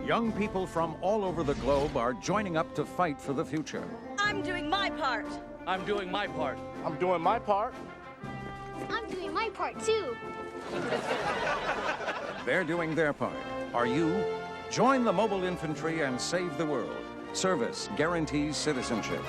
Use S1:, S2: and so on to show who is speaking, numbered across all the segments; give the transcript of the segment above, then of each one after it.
S1: Young people from all over the globe are joining up to fight for the future.
S2: I'm doing my part.
S3: I'm doing my part.
S4: I'm doing my part.
S5: I'm doing my part, too.
S1: They're doing their part. Are you? Join the mobile infantry and save the world. Service guarantees citizenship.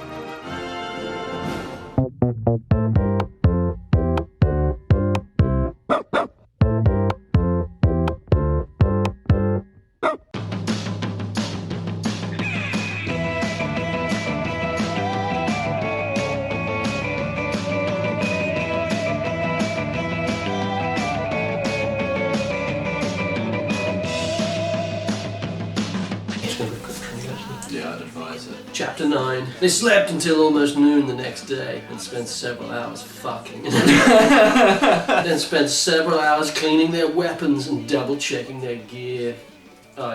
S6: Yeah, I'd advise it.
S7: Chapter 9. They slept until almost noon the next day and spent several hours fucking. Then spent several hours cleaning their weapons and double-checking their gear.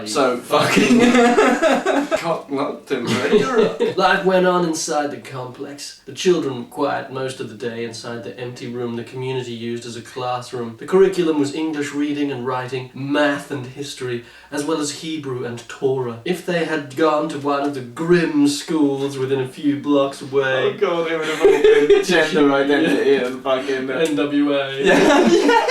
S6: So fucking cock-locked him, right?
S7: Life went on inside the complex. The children were quiet most of the day inside the empty room the community used as a classroom. The curriculum was English reading and writing, math and history, as well as Hebrew and Torah. If they had gone to one of the grim schools within a few blocks away...
S6: Oh god, it would have all been gender identity and fucking...
S7: NWA.
S6: Yeah.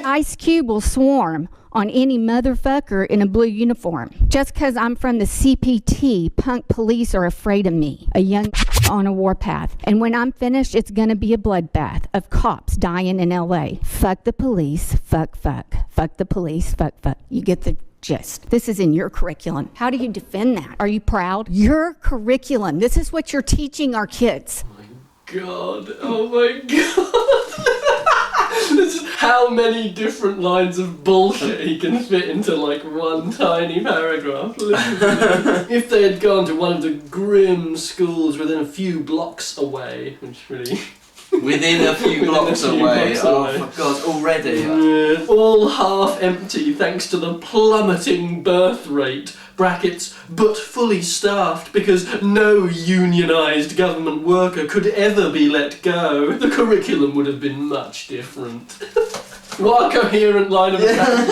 S8: Ice Cube will swarm on any motherfucker in a blue uniform. Just because I'm from the CPT, punk police are afraid of me, a young on a warpath. And when I'm finished, it's gonna be a bloodbath of cops dying in LA. Fuck the police, fuck. Fuck the police, fuck. You get the gist. This is in your curriculum. How do you defend that? Are you proud? Your curriculum. This is what you're teaching our kids.
S7: God, oh my god. This is how many different lines of bullshit he can fit into like one tiny paragraph. If they had gone to one of the grim schools within a few blocks away, which really...
S6: Within a few blocks away. Oh, for God, already.
S7: Yeah. All half empty thanks to the plummeting birth rate. Brackets, but fully staffed because no unionised government worker could ever be let go. The curriculum would have been much different. What a coherent line of attack.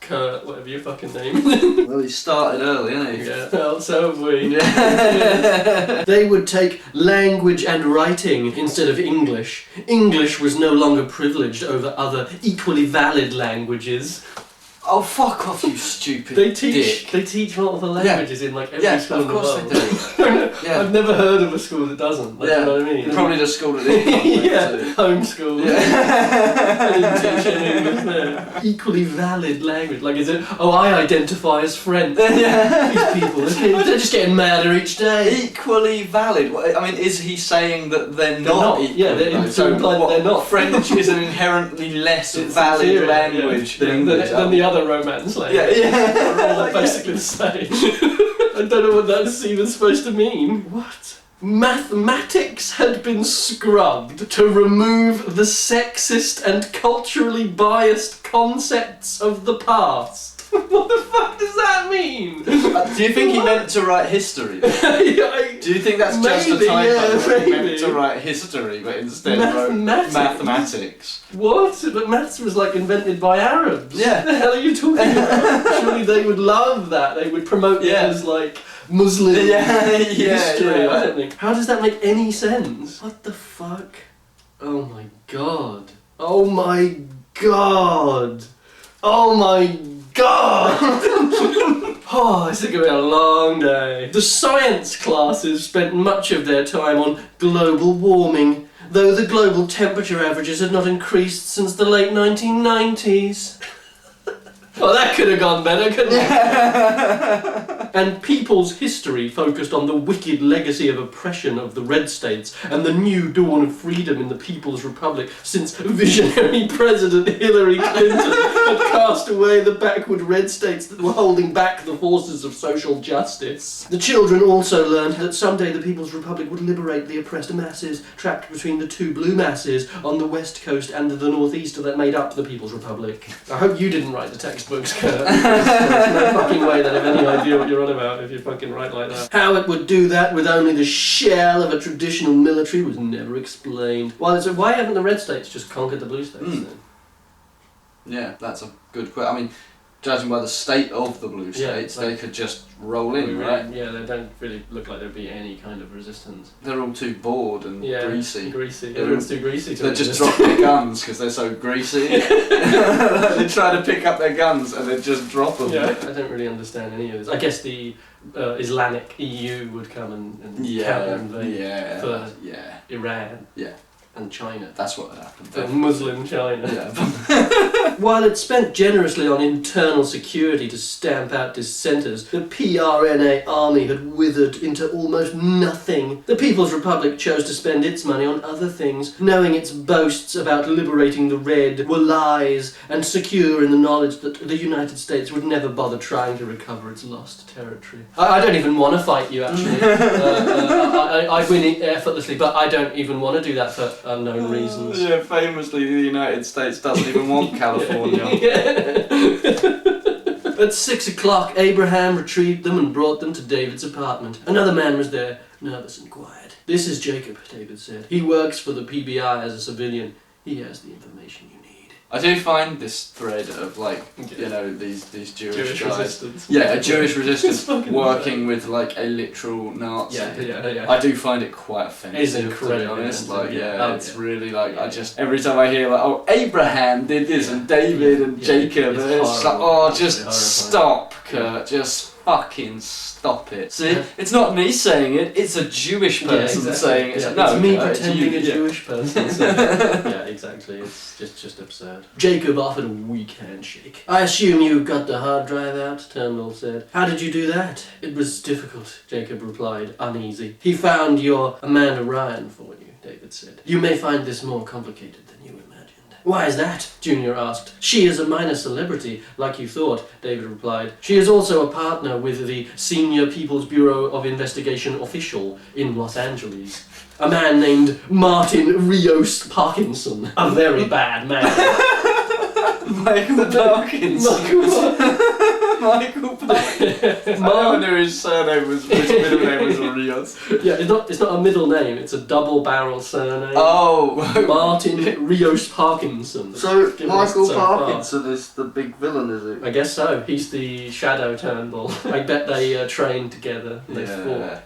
S7: Kurt, whatever your fucking name.
S6: Well, he started early, hasn't he?
S7: Yeah, well, so have we. Yeah. They would take language and writing instead of English. English was no longer privileged over other equally valid languages.
S6: Oh, fuck off, you stupid
S7: They teach
S6: dick.
S7: multiple languages in like every school in the world.
S6: Of course they do. Yeah.
S7: I've never heard of a school that doesn't. Like,
S6: Yeah.
S7: You know what I mean?
S6: Probably the school that did.
S7: Yeah, homeschool.
S6: Yeah.
S7: I didn't teach any English there. Equally valid language. Like, is it, oh, I identify as French.
S6: Yeah.
S7: These people, they're just getting madder each day.
S6: Equally valid. I mean, is he saying that they're not equal?
S7: Yeah, they're implying that they're not.
S6: French is an inherently less valid
S7: inferior,
S6: language
S7: yeah.
S6: than English.
S7: Than the other Romance language.
S6: Yeah.
S7: They're all basically the same. I don't know what that's even supposed to mean. What? Mathematics had been scrubbed to remove the sexist and culturally biased concepts of the past. What the fuck does that mean?
S6: Do you think he meant to write history? Do you think that's just a typo?
S7: Yeah,
S6: He meant to write history, but instead wrote mathematics.
S7: What? But maths was like invented by Arabs.
S6: Yeah.
S7: What the hell are you talking about? Surely they would love that. They would promote it as like Muslim history or something. How does that make any sense? What the fuck? Oh my god. Oh my god. Oh my god! Oh, this is going to be a long day. The science classes spent much of their time on global warming, though the global temperature averages had not increased since the late 1990s. Well, that could have gone better, couldn't it? And People's History focused on the wicked legacy of oppression of the Red States and the new dawn of freedom in the People's Republic since visionary President Hillary Clinton had cast away the backward Red States that were holding back the forces of social justice. The children also learned that someday the People's Republic would liberate the oppressed masses trapped between the two blue masses on the west coast and the northeast that made up the People's Republic. I hope you didn't write the textbooks, Kurt. There's no fucking way they'd have any idea what you're on about if you fucking write like that. How it would do that with only the shell of a traditional military was never explained. Why haven't the Red States just conquered the Blue States then?
S6: Yeah, that's a good question. I mean, judging by the state of the blue states, they could just roll in, right?
S7: Yeah, they don't really look like there'd be any kind of resistance.
S6: They're all too bored and greasy.
S7: Everyone's too greasy to
S6: They just drop their guns because they're so greasy. They try to pick up their guns and they just drop them.
S7: Yeah, I don't really understand any of this. I guess the Islamic EU would come and counter-invade for Iran.
S6: Yeah.
S7: And China.
S6: That's what happened.
S7: The Muslim China.
S6: Yeah.
S7: While it spent generously on internal security to stamp out dissenters, the PRNA army had withered into almost nothing. The People's Republic chose to spend its money on other things, knowing its boasts about liberating the Red were lies, and secure in the knowledge that the United States would never bother trying to recover its lost territory. I don't even want to fight you, actually. I win effortlessly, but I don't even want to do that for unknown reasons.
S6: Yeah, famously the United States doesn't even want California.
S7: At 6 o'clock, Abraham retrieved them and brought them to David's apartment. Another man was there, nervous and quiet. "This is Jacob," David said. "He works for the PBI as a civilian. He has the information you need."
S6: I do find this thread of these Jewish guys.
S7: Resistance.
S6: Yeah, a Jewish resistance working with like a literal Nazi.
S7: Yeah.
S6: I do find it quite offensive.
S7: It's incredibly
S6: to be honest.
S7: offensive,
S6: It's really like I just every time I hear Abraham did this and David and Jacob, it's like just stop, Kurt, just fucking stop it. See, it's not me saying it; it's a Jewish person saying it.
S7: It's me pretending a Jewish person. Yeah, exactly. It's just absurd. Jacob offered a weak handshake. "I assume you got the hard drive out," Turnbull said. "How did you do that?" "It was difficult," Jacob replied, uneasy. "He found your Amanda Ryan for you," David said. "You may find this more complicated than you imagined." "Why is that?" Junior asked. "She is a minor celebrity, like you thought," David replied. "She is also a partner with the Senior People's Bureau of Investigation official in Los Angeles. A man named Martin Rios Parkinson. A very bad man."
S6: Michael Parkinson. Michael Parkinson. I never knew his surname was, his middle name was Rios.
S7: Yeah, it's not a middle name, it's a double barrel surname.
S6: Oh!
S7: Martin Rios Parkinson.
S6: So, Michael Parkinson is the big villain, is he?
S7: I guess so. He's the shadow Turnbull. I bet they trained together and they fought.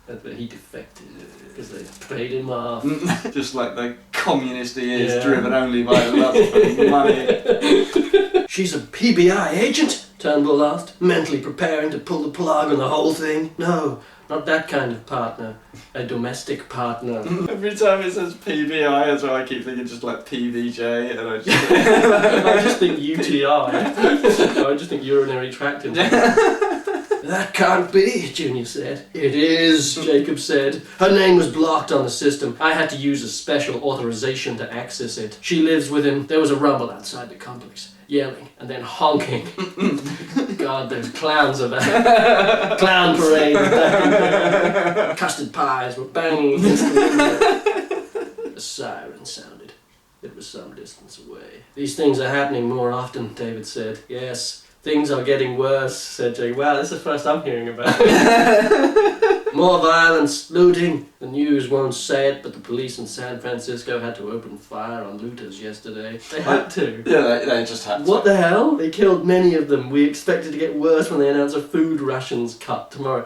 S7: But he defected because they paid him off.
S6: Just like the communist he is, driven only by love for money.
S7: "She's a PBI agent?" Turnbull asked, mentally preparing to pull the plug on the whole thing. "No, not that kind of partner. A domestic partner."
S6: Every time it says PBI as well, I keep thinking just like PVJ, and I just
S7: I just think UTI. I just think urinary tract infection. "That can't be," Junior said. "It is," Jacob said. "Her name was blocked on the system. I had to use a special authorization to access it. She lives with him." There was a rumble outside the complex. Yelling and then honking. God, those clowns are back. Clown parade was back in there. Custard pies were banging against the window. A siren sounded. It was some distance away. "These things are happening more often," David said. "Yes. Things are getting worse," said Jay. "Wow, this is the first I'm hearing about it." "More violence, looting. The news won't say it, but the police in San Francisco had to open fire on looters yesterday. They had to."
S6: Yeah, they just had to.
S7: "What the hell? They killed many of them. We expected to get worse when they announced a food rations cut tomorrow."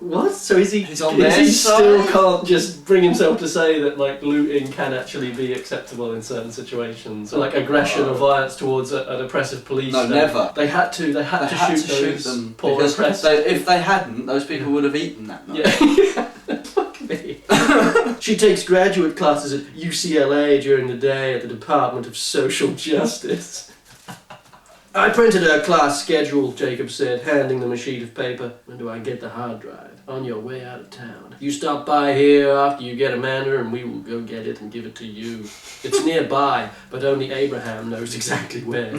S7: What? So he's
S6: on their
S7: he
S6: side?
S7: still can't just bring himself to say that like looting can actually be acceptable in certain situations, like aggression or violence towards an oppressive police.
S6: No, never.
S7: They had to shoot
S6: them
S7: poor
S6: because
S7: oppressed.
S6: if they hadn't, those people would have eaten that night.
S7: Yeah. Fuck me. She takes graduate classes at UCLA during the day at the Department of Social Justice. "I printed her class schedule," Jacob said, handing them a sheet of paper. "When do I get the hard drive?" "On your way out of town. You stop by here after you get Amanda and we will go get it and give it to you. It's nearby, but only Abraham knows exactly where."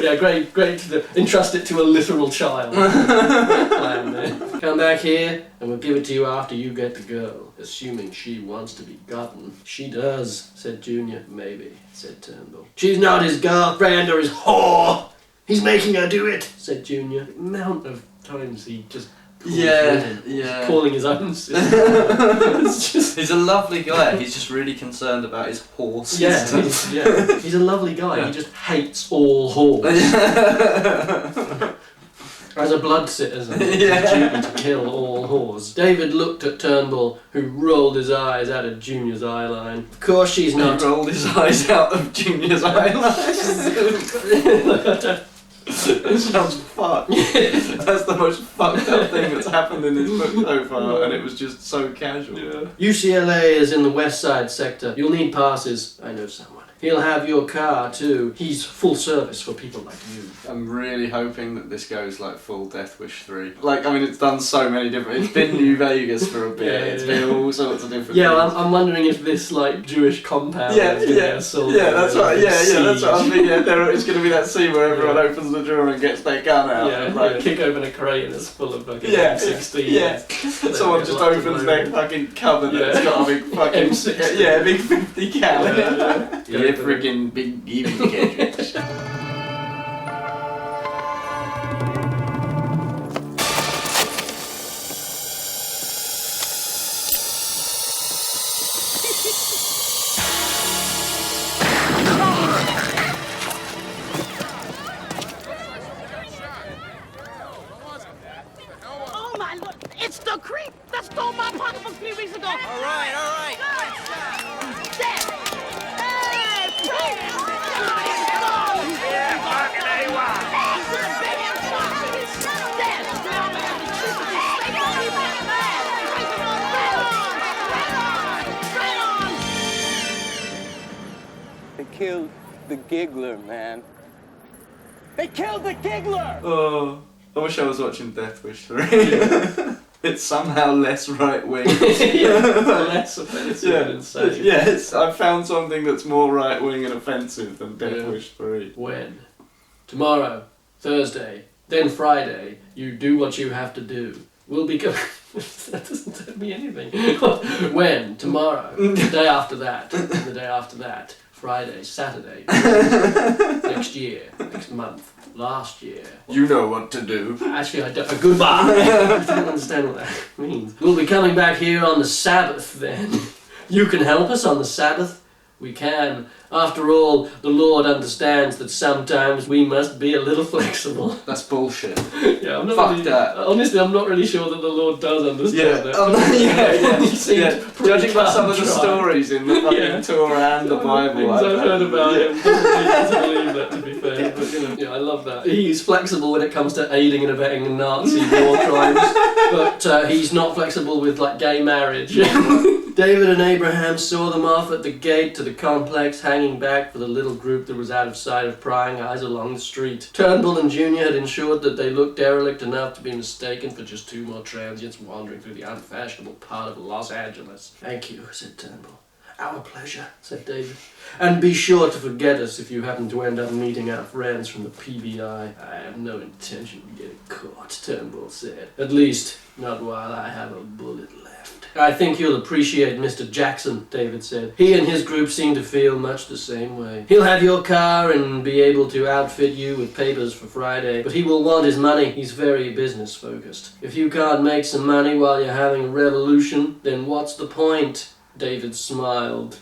S7: Yeah, great to entrust it to a literal child. Great plan there. "Come back here and we'll give it to you after you get the girl, assuming she wants to be gotten." "She does," said Junior. "Maybe," said Turnbull. "She's not his girlfriend or his whore. He's making her do it," said Junior. The amount of times he just
S6: Yeah.
S7: Calling his own sister. It's just...
S6: He's a lovely guy. He's just really concerned about his horses.
S7: He's a lovely guy. He just hates all whores. As a blood citizen, it's his duty to kill all whores. David looked at Turnbull, who rolled his eyes out of Junior's eye line. Of course she's not.
S6: He rolled his eyes out of Junior's eye line. It sounds fucked. That's the most fucked up thing that's happened in this book so far, and it was just so casual.
S7: UCLA is in the West Side sector. You'll need passes. I know someone. He'll have your car too. He's full service for people like you.
S6: I'm really hoping that this goes like full Death Wish 3. Like, I mean, it's done so many different... It's been New Vegas for a bit. It's been all sorts of different things.
S7: I'm wondering if this like Jewish compound is going to get assaulted.
S6: That's right. That's what I'm thinking. It's going to be that scene where everyone opens the drawer and gets their gun out.
S7: And,
S6: like,
S7: kick open a crate and it's full of fucking M16.
S6: Someone just opens their fucking cupboard and it's got a big fucking...
S7: M16.
S6: A big 50 cal. Yeah, freaking big evil cartridge.
S2: Oh my Lord! It's the creep that stole my pocketbook 3 weeks ago! All right. Dad! Hey!
S3: They killed the giggler, man. They killed the giggler!
S6: Oh, I wish I was watching Death Wish 3. It's somehow less right-wing.
S7: Less offensive and insane.
S6: Yes, I found something that's more right-wing and offensive than Death Wish 3.
S7: When? Tomorrow, Thursday, then Friday, you do what you have to do. We'll be going... That doesn't tell me anything. When? Tomorrow. The day after that. And the day after that. Friday, Saturday. Next year. Next month. Last year.
S6: You know what to do.
S7: Actually, I don't. Goodbye. I don't understand what that means. We'll be coming back here on the Sabbath then. You can help us on the Sabbath? We can. After all, the Lord understands that sometimes we must be a little flexible.
S6: That's bullshit.
S7: Yeah, I'm not
S6: Fuck
S7: really,
S6: that.
S7: Honestly, I'm not really sure that the Lord does understand that.
S6: Judging by some of the stories in the fucking Torah and the Bible.
S7: Things I've heard about him doesn't believe that, to be fair. But, I love that. He's flexible when it comes to aiding and abetting Nazi war crimes, but he's not flexible with, like, gay marriage. David and Abraham saw them off at the gate to the complex, hanging back for the little group that was out of sight of prying eyes along the street. Turnbull and Junior had ensured that they looked derelict enough to be mistaken for just 2 more transients wandering through the unfashionable part of Los Angeles. Thank you, said Turnbull. Our pleasure, said David. And be sure to forget us if you happen to end up meeting our friends from the PBI. I have no intention of getting caught, Turnbull said. At least, not while I have a bullet left. I think you'll appreciate Mr. Jackson, David said. He and his group seem to feel much the same way. He'll have your car and be able to outfit you with papers for Friday, but he will want his money. He's very business focused. If you can't make some money while you're having a revolution, then what's the point? David smiled.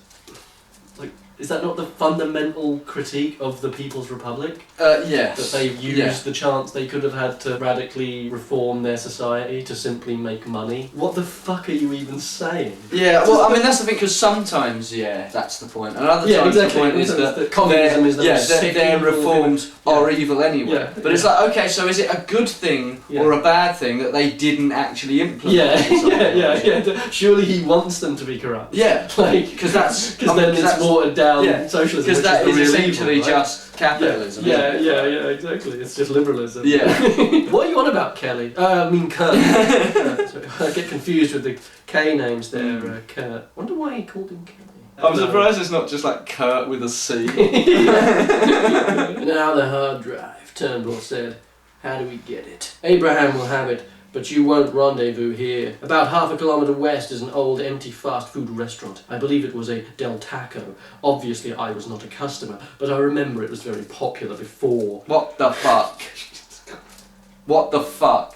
S7: Like, is that not the fundamental critique of the People's Republic?
S6: Yes.
S7: That they've used the chance they could have had to radically reform their society to simply make money? What the fuck are you even saying?
S6: Yeah, well, I mean, that's the thing, because sometimes, that's the point. And other times the point is that
S7: communism is
S6: their reforms are evil anyway.
S7: Yeah,
S6: but it's like, okay, so is it a good thing or a bad thing that they didn't actually implement?
S7: Yeah. Surely he wants them to be corrupt.
S6: Yeah,
S7: like,
S6: because then
S7: it's watered down socialism.
S6: Because that is essentially
S7: evil, right?
S6: just capitalism.
S7: Yeah, exactly. It's just liberalism.
S6: Yeah.
S7: What are you on about, Kelly? I mean Kurt. I get confused with the K names there, Kurt. Wonder why he called him Kelly.
S6: I'm surprised it's not just like Kurt with a C.
S7: Now the hard drive, Turnbull said. How do we get it? Abraham will have it, but you won't rendezvous here. About half a kilometre west is an old empty fast food restaurant. I believe it was a Del Taco. Obviously I was not a customer, but I remember it was very popular before.
S6: What the fuck? What the fuck?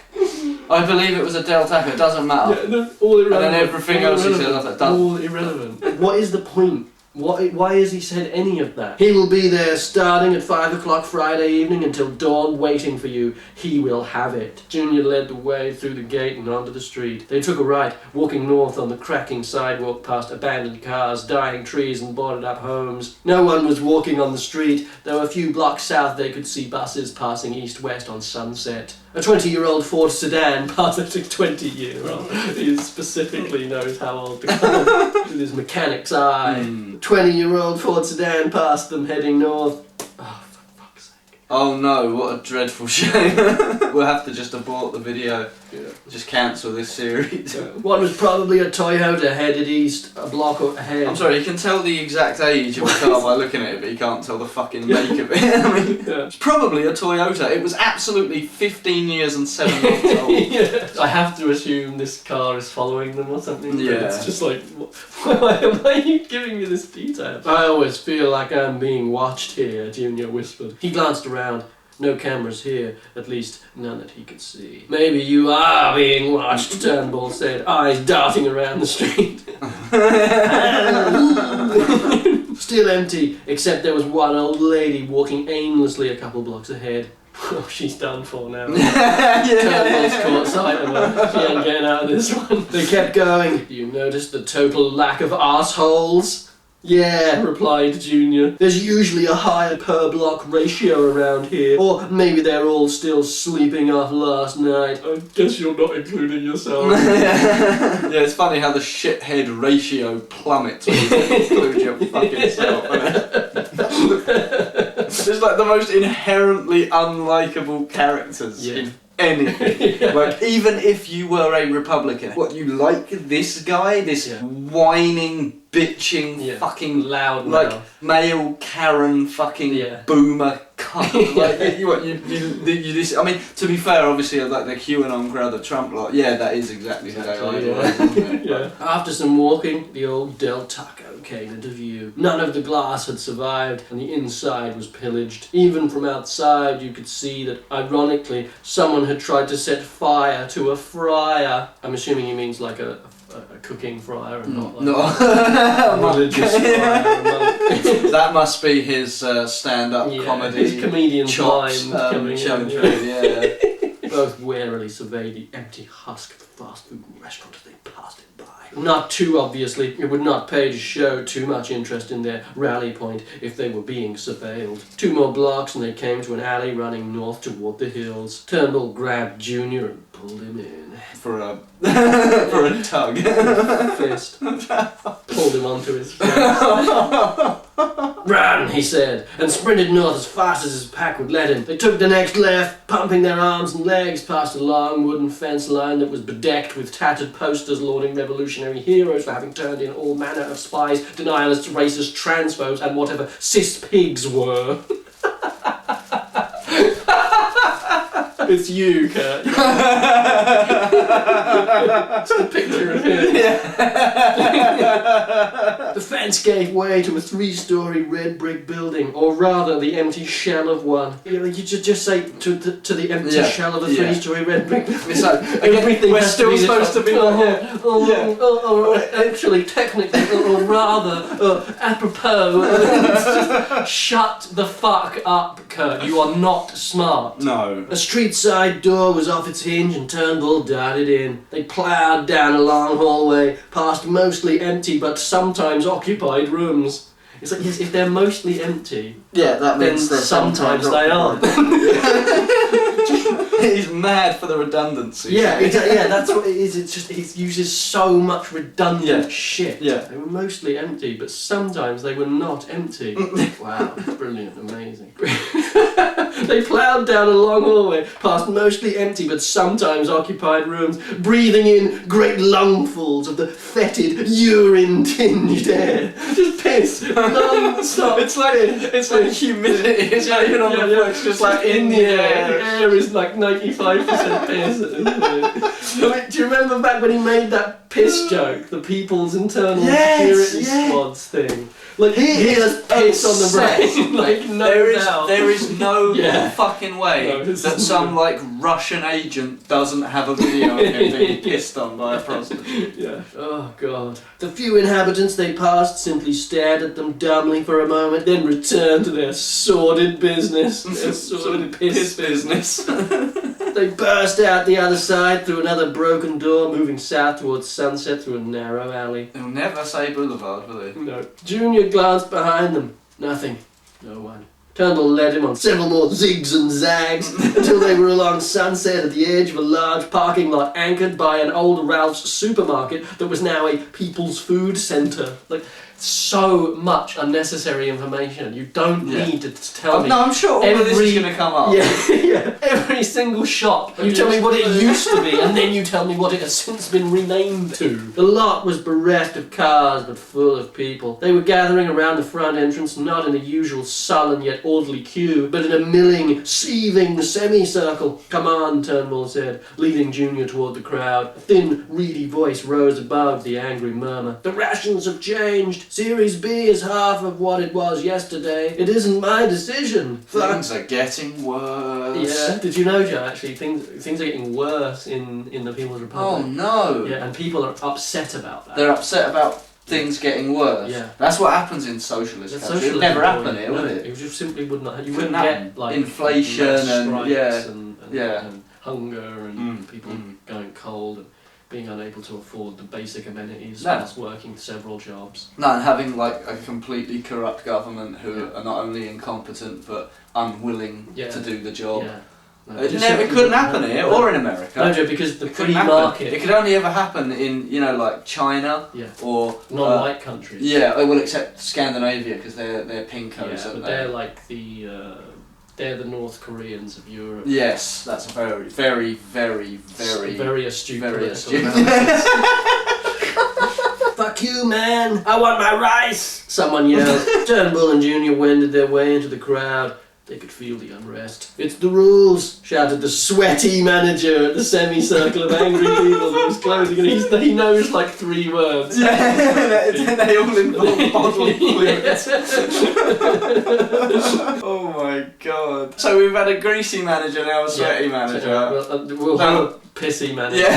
S6: I believe it was a Del Taco, it doesn't matter.
S7: Yeah, no, all irrelevant.
S6: And then everything else he said, I was like, done.
S7: All irrelevant. What is the point? Why has he said any of that? He will be there starting at 5 o'clock Friday evening until dawn, waiting for you. He will have it. Junior led the way through the gate and onto the street. They took a right, walking north on the cracking sidewalk past abandoned cars, dying trees and boarded up homes. No one was walking on the street, though a few blocks south they could see buses passing east-west on Sunset. A 20-year-old Ford sedan passed a 20-year-old. He specifically knows how old to call with his mechanic's eye. 20-year-old Ford sedan passed them heading north. Oh, for fuck's sake.
S6: Oh no, what a dreadful shame. We'll have to just abort the video.
S7: Yeah.
S6: Just cancel this series.
S7: One was probably a Toyota headed east, a block ahead.
S6: I'm sorry, you can tell the exact age of a car by looking at it, but you can't tell the fucking make of it. I mean, it's probably a Toyota. It was absolutely 15 years and 7 months old.
S7: Yeah. I have to assume this car is following them or something.
S6: Yeah.
S7: But it's just like, why are you giving me this detail? I always feel like I'm being watched here, Junior whispered. He glanced around. No cameras here, at least none that he could see. Maybe you are being watched, Turnbull said, eyes darting around the street. Still empty, except there was one old lady walking aimlessly a couple blocks ahead. Oh, she's done for now. Turnbull's caught sight of her. She ain't getting out of this one. They kept going. You noticed the total lack of arseholes? Yeah, replied Junior. There's usually a higher per block ratio around here. Or maybe they're all still sleeping off last night. I guess you're not including yourself.
S6: Yeah, it's funny how the shithead ratio plummets when you include your fucking self. It's like the most inherently unlikable characters in anything. Like, even if you were a Republican, what, you like this guy? This whining, bitching, fucking
S7: loud,
S6: like male Karen, fucking boomer cunt. Like, you this. I mean, to be fair, obviously, like the QAnon crowd, the Trump lot. Yeah, that is exactly the guy.
S7: After some walking, the old Del Taco came into view. None of the glass had survived, and the inside was pillaged. Even from outside, you could see that, ironically, someone had tried to set fire to a fryer. I'm assuming he means like a cooking fryer and not like a religious fryer.
S6: That must be his stand-up comedy.
S7: His comedian
S6: chops,
S7: coming
S6: in.
S7: Both warily surveyed the empty husk of the fast food restaurant as they passed it by. Not too obviously, it would not pay to show too much interest in their rally point if they were being surveilled. 2 more blocks and they came to an alley running north toward the hills. Turnbull grabbed Junior and pulled him in.
S6: For a tug.
S7: Fist. Pulled him onto his face. Run, he said, and sprinted north as fast as his pack would let him. They took the next left, pumping their arms and legs past a long wooden fence line that was bedecked with tattered posters lauding revolutionary heroes for having turned in all manner of spies, denialists, racists, transphobes, and whatever cis pigs were. It's you, Kurt. It's the picture of him. The fence gave way to a 3-story red brick building, or rather the empty shell of one. You just say to the empty shell of a 3-story red brick building.
S6: It's like, again, we're still supposed to be
S7: actually, technically, or rather, apropos. It's just, shut the fuck up, Kurt. You are not smart.
S6: No.
S7: A street-side door was off its hinge and Turnbull darted in. They ploughed down a long hallway, past mostly empty but sometimes occupied rooms. It's like, yes, if they're mostly empty,
S6: that means
S7: then sometimes they aren't.
S6: He's mad for the redundancy.
S7: Yeah, exactly. Yeah, that's what it is. It's just he uses so much redundant shit.
S6: Yeah.
S7: They were mostly empty, but sometimes they were not empty. Wow, brilliant, amazing. They ploughed down a long hallway, past mostly empty but sometimes occupied rooms, breathing in great lungfuls of the fetid, urine-tinged air. Just piss, non-stop.
S6: It's like humidity. It's not even on the floor. It's just like in the air.
S7: The air is like 95% piss. I mean, do you remember back when he made that piss joke, the People's Internal
S6: Yes,
S7: Security
S6: yeah.
S7: Squads thing. Like,
S6: He
S7: he has
S6: is
S7: piss on the
S6: obsessed.
S7: brain, like, no doubt.
S6: There is no
S7: Yeah.
S6: fucking way
S7: No, this
S6: that
S7: is
S6: some like Russian agent doesn't have a video of him being pissed on by a prostitute.
S7: Yeah. Oh, God. The few inhabitants they passed simply stared at them dumbly for a moment, then returned to their sordid business. Their sordid piss business. They burst out the other side through another broken door, moving south towards sunset through a narrow alley.
S6: They'll never say boulevard, will they?
S7: No. Junior glanced behind them. Nothing. No one. Turnbull led him on several more zigs and zags until they were along Sunset at the edge of a large parking lot anchored by an old Ralph's supermarket that was now a People's Food Centre. Like, so much unnecessary information. You don't need to tell me.
S6: No, I'm sure all of this is going to come up.
S7: Yeah. Every single shop. You tell me what it used to be, and then you tell me what it has since been renamed to. The lot was bereft of cars, but full of people. They were gathering around the front entrance, not in the usual sullen yet orderly queue, but in a milling, seething semicircle. "Come on," Turnbull said, leading Junior toward the crowd. A thin, reedy voice rose above the angry murmur. "The rations have changed. Series B is half of what it was yesterday. It isn't my decision.
S6: Things are getting worse.
S7: Yeah. Did you know, Joe, actually, things are getting worse in the People's Republic?
S6: Oh no.
S7: Yeah, and people are upset about that.
S6: They're upset about things getting worse.
S7: Yeah.
S6: that's what happens in socialist countries. It would
S7: Socialism
S6: never happen
S7: point,
S6: here,
S7: no,
S6: would it?
S7: It just simply would not. You
S6: Couldn't
S7: wouldn't
S6: happen.
S7: get like
S6: Inflation
S7: mass
S6: and-
S7: strikes
S6: yeah.
S7: and
S6: Yeah.
S7: and hunger and people going cold and being unable to afford the basic amenities
S6: No.
S7: whilst working several jobs.
S6: No, and having like a completely corrupt government who are not only incompetent but unwilling to do the job.
S7: Yeah. No,
S6: It
S7: just
S6: never
S7: simply
S6: couldn't
S7: wouldn't
S6: happen here
S7: No,
S6: or in America.
S7: No, Joe, because the
S6: It
S7: free
S6: couldn't happen.
S7: market.
S6: It could only ever happen in like China
S7: Yeah.
S6: or
S7: Non-white countries.
S6: yeah, well, except Scandinavia because they're pinkos,
S7: Yeah,
S6: aren't
S7: but
S6: they?
S7: they're like they're the North Koreans of Europe.
S6: Yes, that's a very, very, very, very,
S7: Very astute.
S6: very
S7: political
S6: astute.
S7: analysis. Fuck you, man! I want my rice! Someone yelled. Turnbull and Junior wended their way into the crowd. They could feel the unrest. "It's the rules!" shouted the sweaty manager at the semicircle of angry people that was closing, and he knows like 3 words.
S6: Yeah, they all involve bodily fluids. Oh my god. So we've had a greasy manager now, a sweaty manager.
S7: We'll have a pissy manager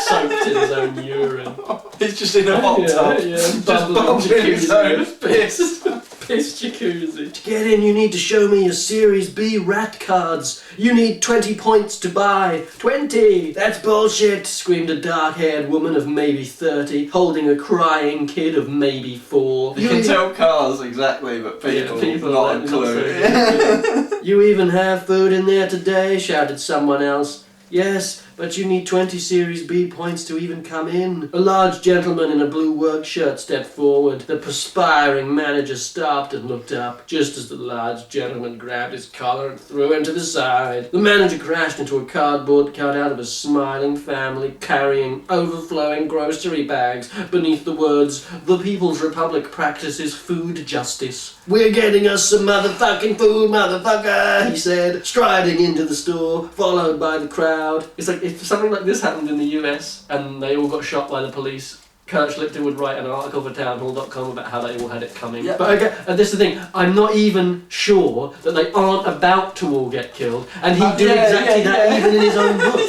S7: soaked in his own urine.
S6: He's just in a hot tub.
S7: Just
S6: bubbling his own piss.
S7: Piss jacuzzi. To get in, you need to show me your Series B rat cards. You need 20 points to buy. 20! That's bullshit, screamed a dark-haired woman of maybe 30, holding a crying kid of maybe 4.
S6: You can tell cars exactly, but people not a clue.
S7: You even have food in there today, shouted someone else. Yes, but you need 20 Series B points to even come in. A large gentleman in a blue work shirt stepped forward. The perspiring manager stopped and looked up, just as the large gentleman grabbed his collar and threw him to the side. The manager crashed into a cardboard cutout of a smiling family carrying overflowing grocery bags beneath the words, "The People's Republic practices food justice." "We're getting us some motherfucking food, motherfucker," he said, striding into the store, followed by the crowd. It's like if something like this happened in the US and they all got shot by the police, Kurt Schlichter would write an article for townhall.com about how they all had it coming.
S6: Yeah.
S7: But okay, and this is the thing, I'm not even sure that they aren't about to all get killed, and he'd do exactly that even in his own book.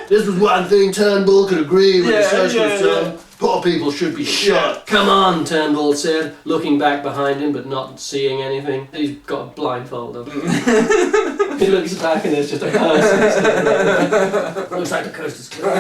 S7: This was one thing Turnbull could agree with the socialists on. Poor people should be shot. Come on, Turnbull said, looking back behind him but not seeing anything. He's got a blindfold on. He looks back and there's just a person. Looks like the coast is clear.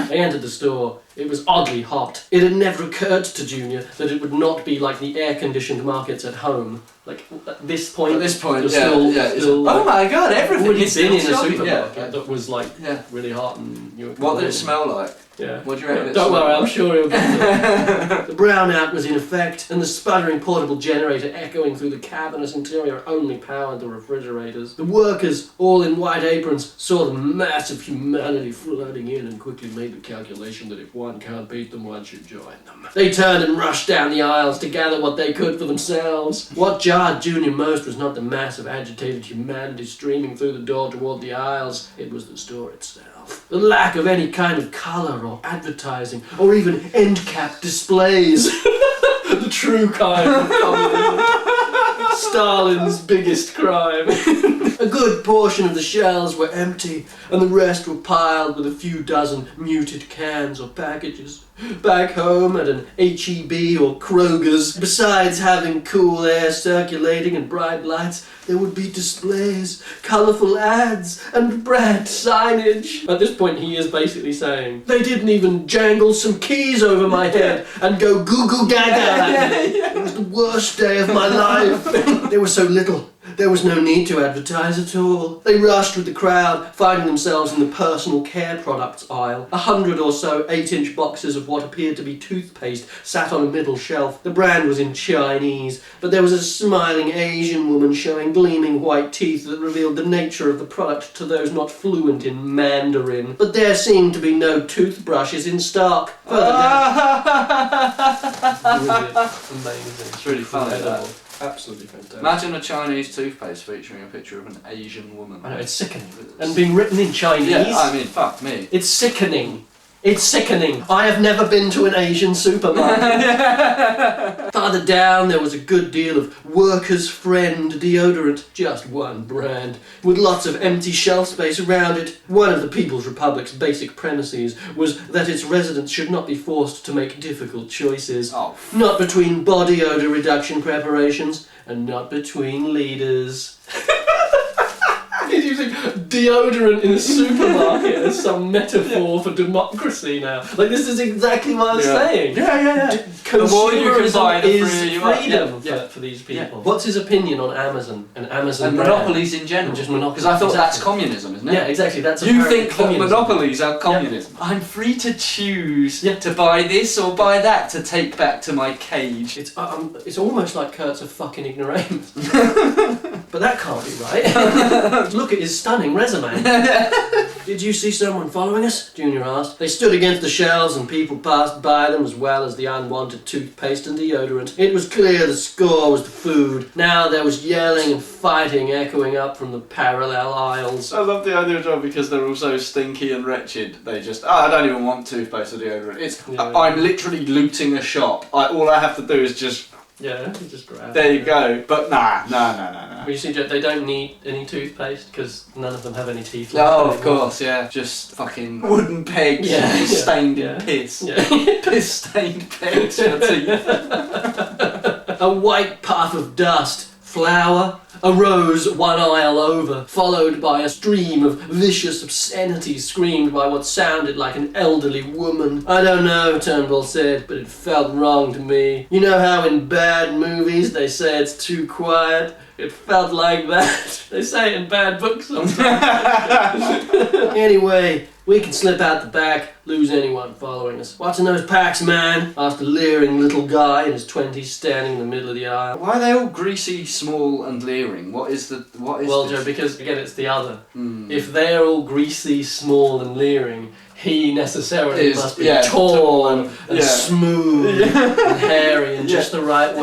S7: They entered the store. It was oddly hot. It had never occurred to Junior that it would not be like the air-conditioned markets at home. Like, at this point... Still,
S6: oh my god, everything
S7: already
S6: is
S7: been in a
S6: still
S7: supermarket that was like really hot and you were
S6: What did it smell like?
S7: Yeah.
S6: What do you reckon?
S7: Don't worry, I'm sure he'll get it. The brownout was in effect, and the sputtering portable generator echoing through the cavernous interior only powered the refrigerators. The workers, all in white aprons, saw the mass of humanity flooding in and quickly made the calculation that if one can't beat them, one should join them. They turned and rushed down the aisles to gather what they could for themselves. What jarred Junior most was not the mass of agitated humanity streaming through the door toward the aisles, it was the store itself. itself. The lack of any kind of colour or advertising or even end cap displays. The true kind of communism. Stalin's biggest crime. A good portion of the shelves were empty, and the rest were piled with a few dozen muted cans or packages. Back home at an H-E-B or Kroger's, besides having cool air circulating and bright lights, there would be displays, colourful ads, and brand signage. At this point, he is basically saying, they didn't even jangle some keys over my head and go goo-goo gaga at me. It was the worst day of my life. There was so little. There was no need to advertise at all. They rushed with the crowd, finding themselves in the personal care products aisle. 100 or so 8-inch boxes of what appeared to be toothpaste sat on a middle shelf. The brand was in Chinese, but there was a smiling Asian woman showing gleaming white teeth that revealed the nature of the product to those not fluent in Mandarin. But there seemed to be no toothbrushes in stock. Further down. Amazing.
S6: It's really funny, that.
S7: Absolutely fantastic.
S6: Imagine a Chinese toothpaste featuring a picture of an Asian woman.
S7: I know, it's sickening. And being written in Chinese.
S6: Yeah, I mean, fuck me.
S7: It's sickening. It's sickening. I have never been to an Asian supermarket. Farther down, there was a good deal of Workers' Friend deodorant, just one brand, with lots of empty shelf space around it. One of the People's Republic's basic premises was that its residents should not be forced to make difficult choices. Not between body odour reduction preparations, and not between leaders. He's using deodorant in a supermarket as some metaphor for democracy now. Like, this is exactly what I was saying.
S6: Yeah.
S7: The
S6: more you can buy, the
S7: is
S6: freer you are.
S7: freedom for these people. Yeah. What's his opinion on Amazon and Amazon
S6: and monopolies in general?
S7: Just monopolies.
S6: Because I thought that's communism, isn't it?
S7: Yeah, exactly. That's
S6: you think that
S7: communism.
S6: monopolies are communism? Yeah. I'm free to choose to buy this or buy that to take back to my cage.
S7: It's almost like Kurt's a fucking ignoramus. But that can't be right. Look at his stunning resume. Did you see someone following us? Junior asked. They stood against the shelves and people passed by them as well as the unwanted toothpaste and deodorant. It was clear the score was the food. Now there was yelling and fighting echoing up from the parallel aisles.
S6: I love the idea of it because they're all so stinky and wretched. They just, I don't even want toothpaste or deodorant. I'm literally looting a shop. All I have to do is just...
S7: Yeah, just grab.
S6: There you go. But nah.
S7: Well, you see, they don't need any toothpaste because none of them have any teeth.
S6: Oh, of course, yeah. Just fucking wooden pegs stained in piss. Yeah. Piss stained pegs for teeth.
S7: A white puff of dust. Flour arose one aisle over, followed by a stream of vicious obscenities screamed by what sounded like an elderly woman. I don't know, Turnbull said, but it felt wrong to me. You know how in bad movies they say it's too quiet? It felt like that. They say it in bad books sometimes. Anyway, we can slip out the back, lose anyone following us. What's in those packs, man? Asked a leering little guy in his 20s standing in the middle of the aisle.
S6: Why are they all greasy, small and leering? What is
S7: Well, Joe, because again it's the other. If they're all greasy, small and leering, he necessarily must be tall and smooth and hairy and just the right way.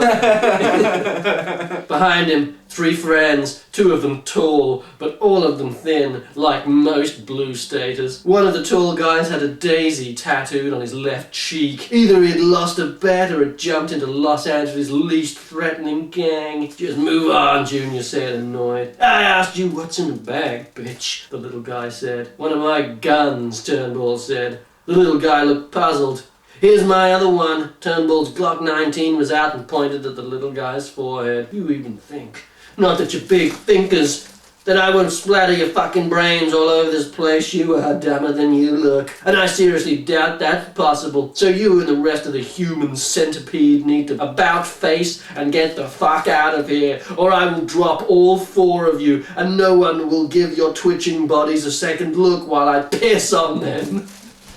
S7: Behind him, 3 friends, 2 of them tall, but all of them thin, like most blue staters. One of the tall guys had a daisy tattooed on his left cheek. Either he'd lost a bet or had jumped into Los Angeles' least threatening gang. Just move on, Junior said, annoyed. I asked you what's in the bag, bitch, the little guy said. One of my guns, Turnbull said. The little guy looked puzzled. Here's my other one. Turnbull's Glock 19 was out and pointed at the little guy's forehead. You even think. Not that you're big thinkers. That I won't splatter your fucking brains all over this place. You are dumber than you look. And I seriously doubt that's possible. So you and the rest of the human centipede need to about face and get the fuck out of here. Or I will drop all 4 of you and no one will give your twitching bodies a second look while I piss on them.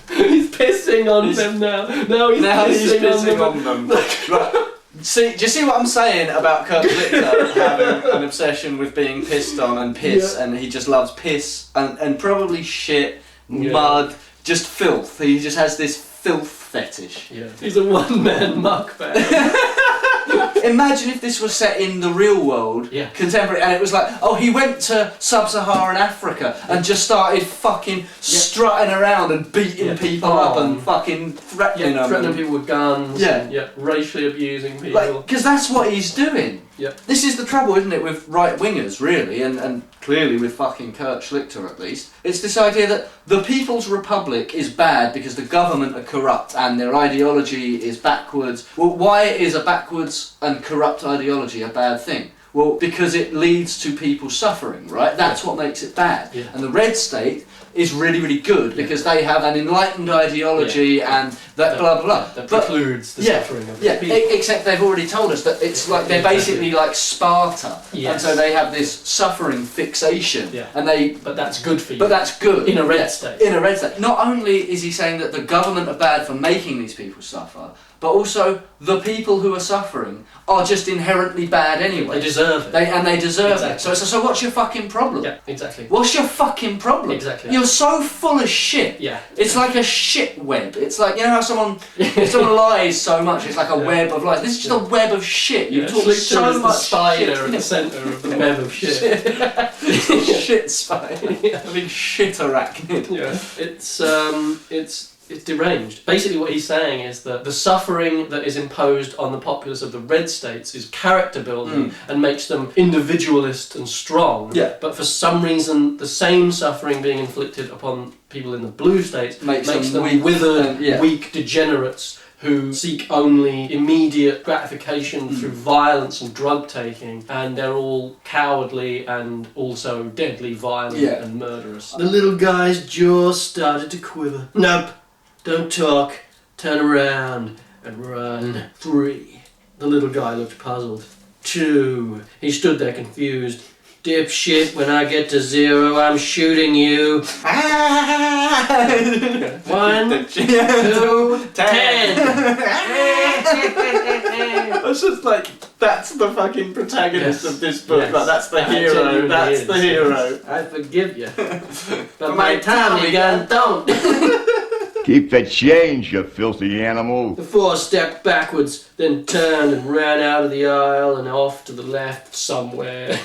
S7: He's pissing on them now. Now he's pissing on them.
S6: Right. See, do you see what I'm saying about Kurt Schlichter having an obsession with being pissed on and piss, and he just loves piss and probably shit, mud, just filth. He just has this filth fetish.
S7: Yeah. He's a one-man muck bag.
S6: imagine if this was set in the real world, contemporary, and it was like, oh, he went to sub-Saharan Africa and just started fucking strutting around and beating people up and fucking threatening them.
S7: Threatening people with guns.
S6: Yeah.
S7: Racially abusing people.
S6: Because that's what he's doing.
S7: Yep.
S6: This is the trouble, isn't it, with right-wingers, really, and clearly with fucking Kurt Schlichter, at least. It's this idea that the People's Republic is bad because the government are corrupt and their ideology is backwards. Well, why is a backwards and corrupt ideology a bad thing? Well, because it leads to people suffering, right? That's what makes it bad. Yeah. And the Red State is really, really good because they have an enlightened ideology and that blah, blah, blah.
S7: That precludes the suffering of the people.
S6: Except they've already told us that it's like they're basically like Sparta. And so they have this suffering fixation. But
S7: that's good for you.
S6: But that's good.
S7: In a Red State.
S6: In a Red State. Not only is he saying that the government are bad for making these people suffer, but also the people who are suffering are just inherently bad anyway.
S7: They deserve it.
S6: They deserve it. So what's your fucking problem?
S7: Yeah, exactly.
S6: What's your fucking problem?
S7: Exactly.
S6: You're so full of shit.
S7: Yeah.
S6: It's like a shit web. It's like, you know how if someone lies so much, it's like a web of lies. This is just a web of shit. You talk so much
S7: spider
S6: shit.
S7: at the centre of the web of shit.
S6: Shit spider. A big shit arachnid.
S7: Yeah. It's deranged. Basically what he's saying is that the suffering that is imposed on the populace of the Red States is character building and makes them individualist and strong. Yeah. But for some reason, the same suffering being inflicted upon people in the Blue States makes them
S6: weak,
S7: withered, weak degenerates who seek only immediate gratification through violence and drug taking, and they're all cowardly and also deadly violent and murderous. The little guy's jaw started to quiver. Nope. Don't talk, turn around, and run. 3. The little guy looked puzzled. 2. He stood there confused. Dipshit, when I get to 0, I'm shooting you. 1, 2, 10.
S6: It's just like, that's the fucking protagonist of this book. Like, that's the hero. That's the hero.
S7: I forgive you. But my Tommy gun don't.
S4: Keep the change, you filthy animal.
S7: The 4 stepped backwards, then turned and ran out of the aisle and off to the left somewhere.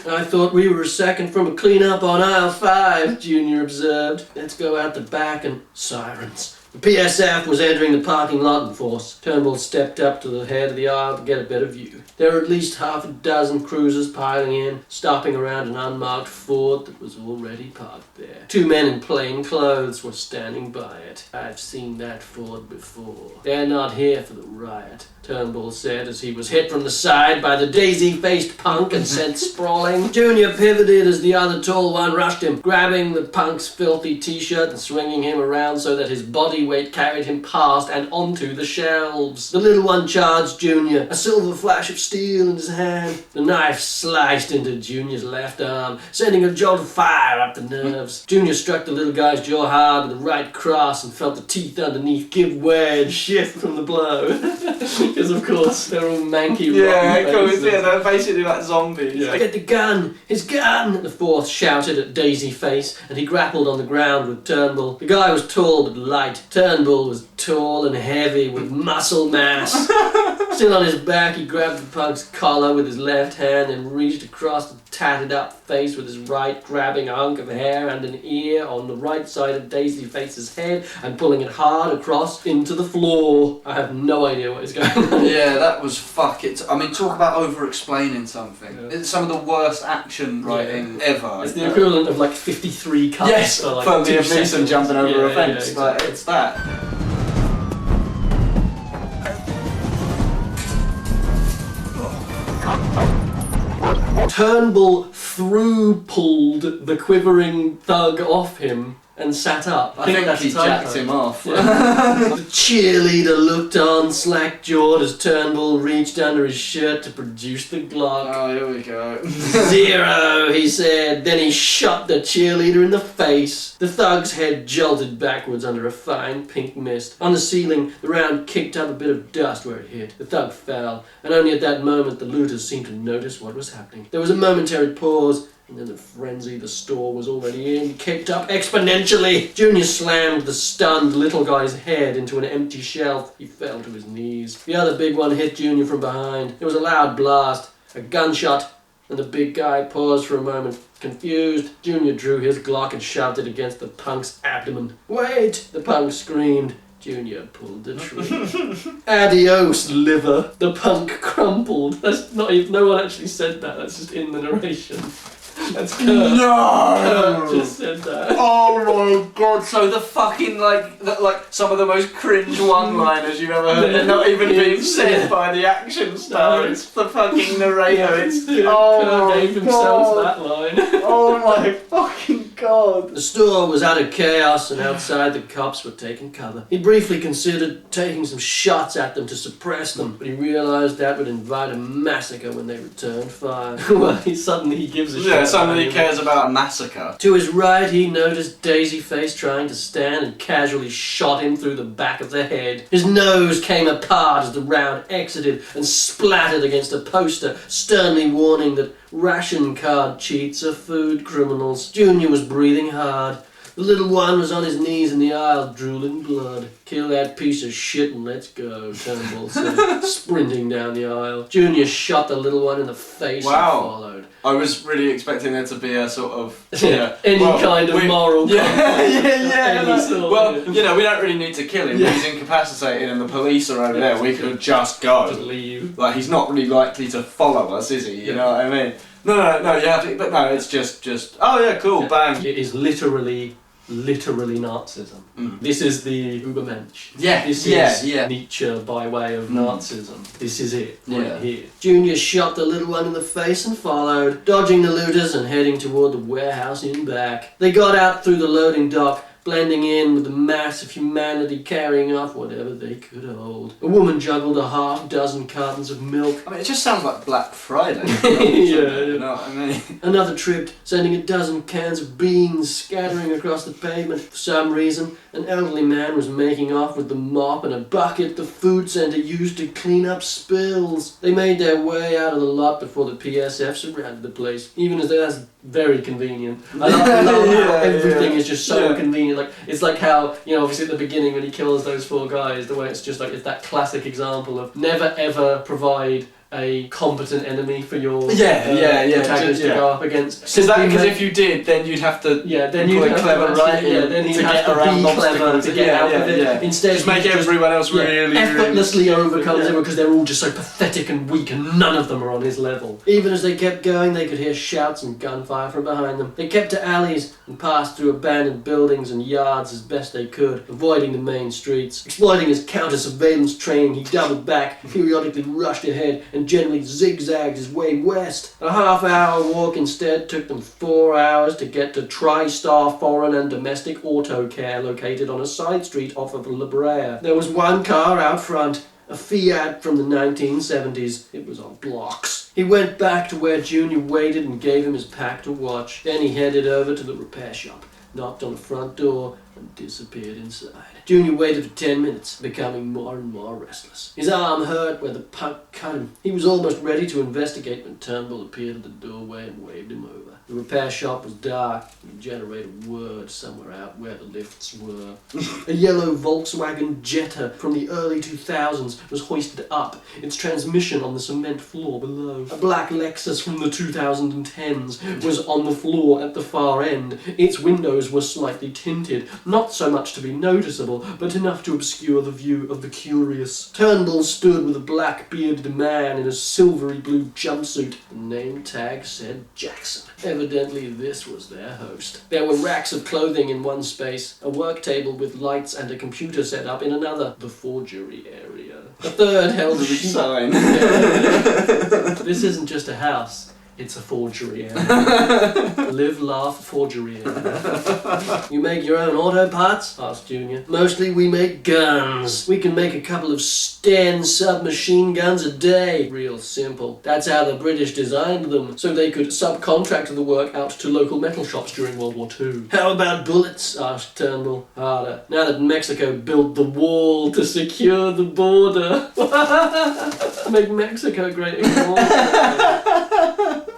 S7: I thought we were a second from a clean-up on aisle 5, Junior observed. Let's go out the back and sirens. The PSF was entering the parking lot in force. Turnbull stepped up to the head of the aisle to get a better view. There were at least half a dozen cruisers piling in, stopping around an unmarked Ford that was already parked there. 2 men in plain clothes were standing by it. I've seen that Ford before. They're not here for the riot, Turnbull said as he was hit from the side by the daisy-faced punk and sent sprawling. Junior pivoted as the other tall one rushed him, grabbing the punk's filthy t-shirt and swinging him around so that his body weight carried him past and onto the shelves. The little one charged Junior, a silver flash of steel in his hand. The knife sliced into Junior's left arm, sending a jolt of fire up the nerves. Junior struck the little guy's jaw hard with the right cross and felt the teeth underneath give way and shift from the blow. Because of course they're all manky.
S6: They're basically like zombies.
S7: Yeah. Get the gun! His gun! The 4th shouted at Daisy Face, and he grappled on the ground with Turnbull. The guy was tall but light. Turnbull was tall and heavy with muscle mass. Still on his back, he grabbed the punk's collar with his left hand and reached across the tatted up face with his right, grabbing a hunk of hair and an ear on the right side of Daisy Face's head and pulling it hard across into the floor. I have no idea what is going on.
S6: Yeah, that was fuck it. I mean, talk about over-explaining something. Yeah. It's some of the worst action writing ever.
S7: It's the equivalent of like 53 cuts.
S6: Yes,
S7: for like
S6: Liam Neeson jumping over a fence.
S7: Yeah, exactly.
S6: But it's that.
S7: Turnbull pulled the quivering thug off him and sat up. I think that's
S6: he jacked him off.
S7: Yeah. The cheerleader looked on, slack-jawed, as Turnbull reached under his shirt to produce the Glock.
S6: Oh, here we go.
S7: 0, he said. Then he shot the cheerleader in the face. The thug's head jolted backwards under a fine pink mist. On the ceiling, the round kicked up a bit of dust where it hit. The thug fell, and only at that moment the looters seemed to notice what was happening. There was a momentary pause, And in the frenzy the store was already in kicked up exponentially. Junior slammed the stunned little guy's head into an empty shelf. He fell to his knees. The other big one hit Junior from behind. There was a loud blast, a gunshot, and the big guy paused for a moment. Confused, Junior drew his Glock and shoved it against the punk's abdomen. "Wait!" the punk screamed. Junior pulled the trigger. "Adios, liver." The punk crumpled. That's not even, no one actually said that. That's just in the narration. That's Kurt.
S6: No!
S7: Kurt just said that.
S6: Oh my god, so the fucking, like some of the most cringe one-liners you've ever heard, they're not even being said by the action star, it's the fucking narrator, it's, oh
S7: Kurt
S6: my
S7: gave himself
S6: god.
S7: that line.
S6: Oh my fucking god.
S7: The store was out of chaos and outside the cops were taking cover. He briefly considered taking some shots at them to suppress them, but he realised that would invite a massacre when they returned fire. Well, he gives a shit.
S6: Yeah, somebody cares about a massacre.
S7: To his right, he noticed Daisy-Face trying to stand and casually shot him through the back of the head. His nose came apart as the round exited and splattered against a poster, sternly warning that ration card cheats are food criminals. Junior was breathing hard. The little one was on his knees in the aisle, drooling blood. "Kill that piece of shit and let's go," Turnbull said, sprinting down the aisle. Junior shot the little one in the face and followed.
S6: I was really expecting there to be a sort of
S7: any kind of moral
S6: Well, you know, we don't really need to kill him. He's incapacitated and the police are over there. We could just go.
S7: Just leave.
S6: Like, he's not really likely to follow us, is he? You know what I mean? No, you have to, but no, it's just oh yeah, cool, bang.
S7: It is literally Nazism. This is the Übermensch.
S6: Yeah,
S7: This is Nietzsche by way of Nazism. This is it, right here. Junior shot the little one in the face and followed, dodging the looters and heading toward the warehouse in back. They got out through the loading dock, blending in with the mass of humanity carrying off whatever they could hold. A woman juggled a half-dozen cartons of milk.
S6: I mean, it just sounds like Black Friday.
S7: You
S6: know what I mean?
S7: Another tripped, sending a dozen cans of beans scattering across the pavement. For some reason, an elderly man was making off with the mop and a bucket the food centre used to clean up spills. They made their way out of the lot before the PSF surrounded the place, even as that's very convenient. I love how everything is just so convenient. Like, it's like how, you know, obviously at the beginning when he kills those four guys, the way it's just like, it's that classic example of never ever provide a competent enemy for your protagonist to go up against.
S6: Because if you did, then you'd have to employ clever writing
S7: then he'd
S6: to
S7: have
S6: get
S7: to
S6: around
S7: be clever to get out of it. Instead,
S6: just make everyone else really
S7: effortlessly overcomes everyone because they're all just so pathetic and weak, and none of them are on his level. Even as they kept going, they could hear shouts and gunfire from behind them. They kept to alleys and passed through abandoned buildings and yards as best they could, avoiding the main streets. Exploiting his counter-surveillance training, he doubled back, periodically rushed ahead, and generally zigzagged his way west. A half-hour walk instead took them 4 hours to get to TriStar Foreign and Domestic Auto Care, located on a side street off of La Brea. There was one car out front, a Fiat from the 1970s. It was on blocks. He went back to where Junior waited and gave him his pack to watch. Then he headed over to the repair shop, knocked on the front door, and disappeared inside. Junior waited for 10 minutes, becoming more and more restless. His arm hurt where the punk cut him. He was almost ready to investigate when Turnbull appeared at the doorway and waved him over. The repair shop was dark, and the generator whirred somewhere out where the lifts were. A yellow Volkswagen Jetta from the early 2000s was hoisted up, its transmission on the cement floor below. A black Lexus from the 2010s was on the floor at the far end. Its windows were slightly tinted, not so much to be noticeable, but enough to obscure the view of the curious. Turnbull stood with a black-bearded man in a silvery blue jumpsuit. The name tag said Jackson. Evidently this was their host. There were racks of clothing in one space, a work table with lights and a computer set up in another, the forgery area. A third held a
S6: sign.
S7: This isn't just a house. It's a forgery area. Live, laugh, forgery area. You make your own auto parts? Asked Junior. Mostly we make guns. We can make a couple of Sten submachine guns a day. Real simple. That's how the British designed them, so they could subcontract the work out to local metal shops during World War II. How about bullets? Asked Turnbull. Harder. Now that Mexico built the wall to secure the border. Make Mexico great again.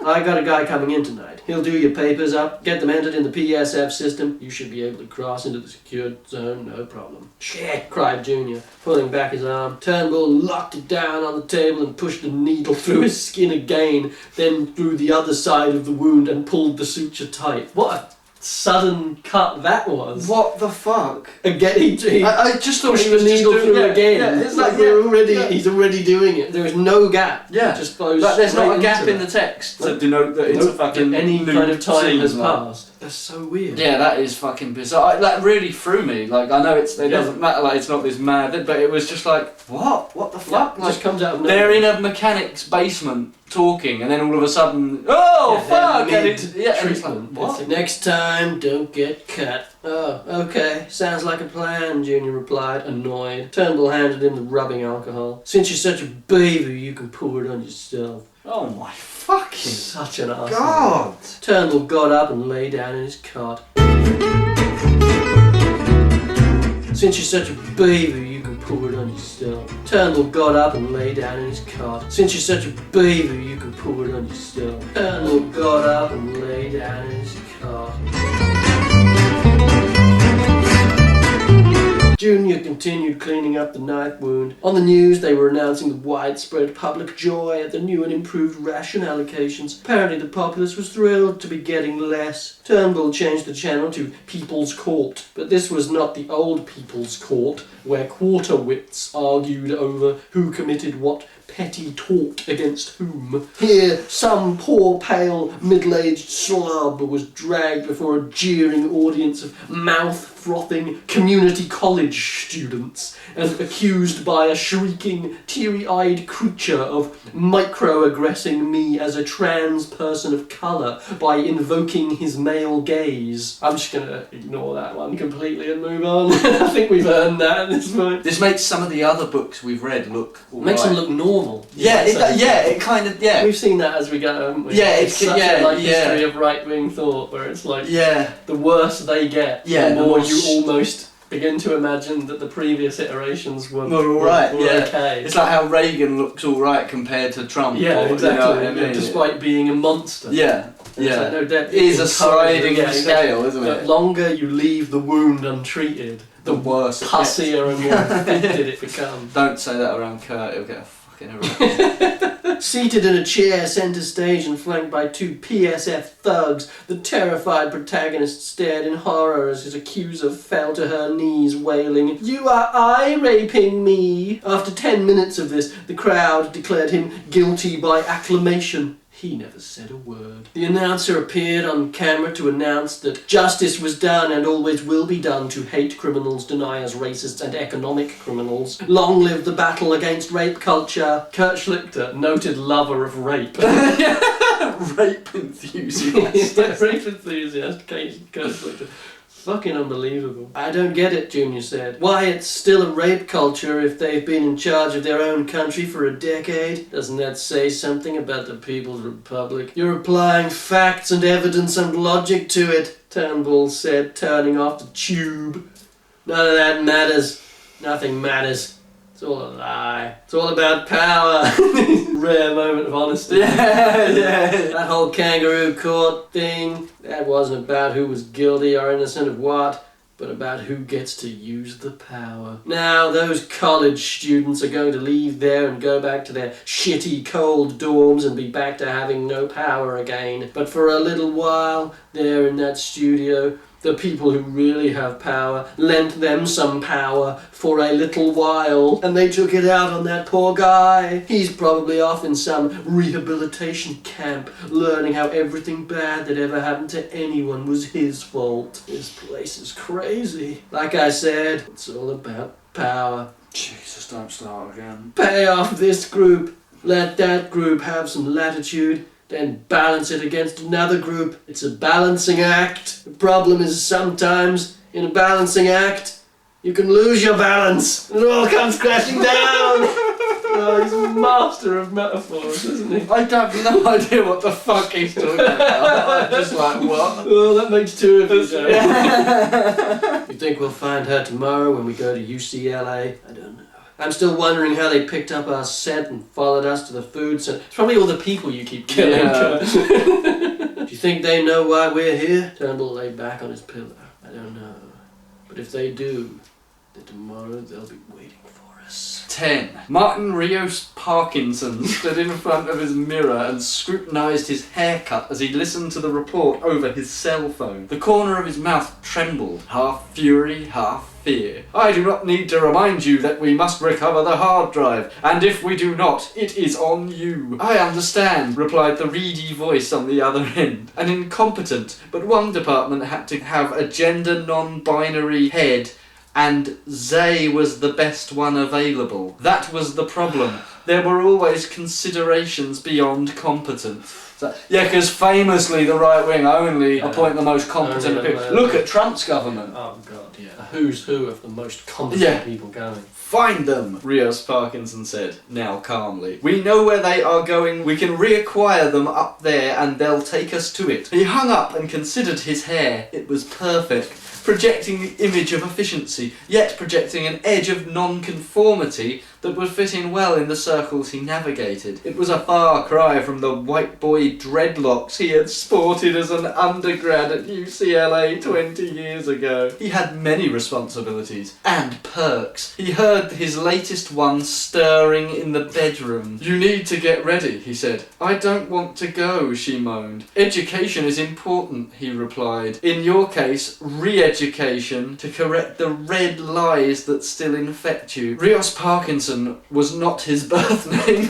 S7: I got a guy coming in tonight. He'll do your papers up, get them entered in the PSF system. You should be able to cross into the secured zone, no problem. Shit, cried Junior, pulling back his arm. Turnbull locked it down on the table and pushed the needle through his skin again, then through the other side of the wound and pulled the suture tight. What a sudden cut that was.
S6: What the fuck?
S7: Again,
S6: I just thought
S7: pushed
S6: he was
S7: the needle
S6: just
S7: through
S6: doing,
S7: again.
S6: Yeah,
S7: It's like he's already doing it. There is no gap.
S6: Yeah,
S7: it just flows
S6: like there's not
S7: straight
S6: a gap
S7: into
S6: in the
S7: that.
S6: text to denote that it's a fucking
S7: any
S6: new
S7: kind of time
S6: scene,
S7: has
S6: like.
S7: passed. That's so weird.
S6: Yeah, that is fucking bizarre. That really threw me. Like, I know it doesn't matter, like, it's not this mad, but it was just like, what? What the fuck?
S7: It
S6: Like,
S7: just comes out of nowhere.
S6: they're in a mechanic's basement talking, and then all of a sudden, oh, fuck! And it's like, what?
S7: It's, next time, don't get cut. Oh, okay. Sounds like a plan, Junior replied, annoyed. Turnbull handed him the rubbing alcohol. Since you're such a baby, you can pour it on yourself.
S6: Oh my fucking
S7: Such an arsehole.
S6: God!
S7: Turnbull got up and lay down in his cot. Since you're such a baby, you can pour it on yourself. Turnbull got up and lay down in his cot. Since you're such a baby, you can pour it on yourself. Turnbull got up and lay down in his cot. Junior continued cleaning up the knife wound. On the news, they were announcing the widespread public joy at the new and improved ration allocations. Apparently, the populace was thrilled to be getting less. Turnbull changed the channel to People's Court, but this was not the old People's Court, where quarter wits argued over who committed what petty tort against whom. Here, some poor, pale, middle-aged slob was dragged before a jeering audience of mouth-frothing community college students and accused by a shrieking, teary-eyed creature of microaggressing me as a trans person of colour by invoking his male gaze. I'm just gonna ignore that one completely and move on. I think we've earned that at this point.
S6: This makes some of the other books we've read look all
S7: Makes
S6: right.
S7: them look normal.
S6: Yeah, it kind of, yeah.
S7: We've seen that as we go, haven't we?
S6: Yeah,
S7: it's such
S6: yeah,
S7: a like
S6: yeah.
S7: history of right-wing thought where it's like
S6: Yeah.
S7: the worse they get,
S6: Yeah,
S7: the
S6: the
S7: more
S6: more
S7: you almost begin to imagine that the previous iterations were
S6: alright,
S7: were
S6: yeah.
S7: okay.
S6: It's like how Reagan looks alright compared to Trump.
S7: Yeah,
S6: or,
S7: exactly.
S6: You know what I mean?
S7: Despite being a monster.
S6: Yeah,
S7: And it's
S6: yeah.
S7: like, no, that
S6: It is a
S7: encourages-
S6: sliding
S7: yeah,
S6: scale, isn't
S7: The
S6: it?
S7: longer you leave the wound untreated,
S6: The worse it gets.
S7: pussier and more infected it becomes.
S6: Don't say that around Kurt, he'll get a fucking erection.
S7: Seated in a chair centre stage and flanked by two PSF thugs, the terrified protagonist stared in horror as his accuser fell to her knees, wailing, "You are eye-raping me!" After 10 minutes of this, the crowd declared him guilty by acclamation. He never said a word. The announcer appeared on camera to announce that justice was done and always will be done to hate criminals, deniers, racists and economic criminals. Long live the battle against rape culture. Kurt Schlichter, noted lover of rape.
S6: Rape enthusiast.
S7: Yeah, rape enthusiast, Kurt Schlichter. Fucking unbelievable. I don't get it, Junior said. Why it's still a rape culture if they've been in charge of their own country for a decade? Doesn't that say something about the People's Republic? You're applying facts and evidence and logic to it, Turnbull said, turning off the tube. None of that matters. Nothing matters. It's all a lie. It's all about power. Rare moment of honesty.
S6: Yeah.
S7: That whole kangaroo court thing, that wasn't about who was guilty or innocent of what, but about who gets to use the power. Now, those college students are going to leave there and go back to their shitty cold dorms and be back to having no power again. But for a little while, there in that studio, the people who really have power lent them some power for a little while, and they took it out on that poor guy. He's probably off in some rehabilitation camp, learning how everything bad that ever happened to anyone was his fault. This place is crazy. Like I said, it's all about power.
S6: Jesus, don't start again.
S7: Pay off this group, let that group have some latitude, then balance it against another group. It's a balancing act. The problem is sometimes, in a balancing act, you can lose your balance and it all comes crashing down. Oh, he's a master of metaphors, isn't he?
S6: I have no idea what the fuck he's talking about. I'm just like, what?
S7: Oh, that makes two of us. You think we'll find her tomorrow when we go to UCLA? I don't know. I'm still wondering how they picked up our scent and followed us to the food center. It's probably all the people you keep killing.
S6: Yeah.
S7: Do you think they know why we're here? Turnbull lay back on his pillow. I don't know. But if they do, then tomorrow they'll be waiting for us.
S6: 10. Martin Rios Parkinson stood in front of his mirror and scrutinised his haircut as he listened to the report over his cell phone. The corner of his mouth trembled, half fury, half fear. I do not need to remind you that we must recover the hard drive, and if we do not, it is on you. I understand, replied the reedy voice on the other end. An incompetent, but one department had to have a gender non-binary head, and Zay was the best one available. That was the problem. There were always considerations beyond competence. So, yeah, because famously the right wing only appoint the most competent people. Look at Trump's government.
S7: Oh god, yeah. A who's who of the most competent people going.
S6: Find them, Rios Parkinson said, now calmly. We know where they are going, we can reacquire them up there and they'll take us to it. He hung up and considered his hair. It was perfect, projecting the image of efficiency, yet projecting an edge of non-conformity that would fit in well in the circles he navigated. It was a far cry from the white boy dreadlocks he had sported as an undergrad at UCLA 20 years ago. He had many responsibilities and perks. He heard his latest one stirring in the bedroom. You need to get ready, he said. I don't want to go, she moaned. Education is important, he replied. In your case, re-education to correct the red lies that still infect you. Rios Parkinson was not his birth name.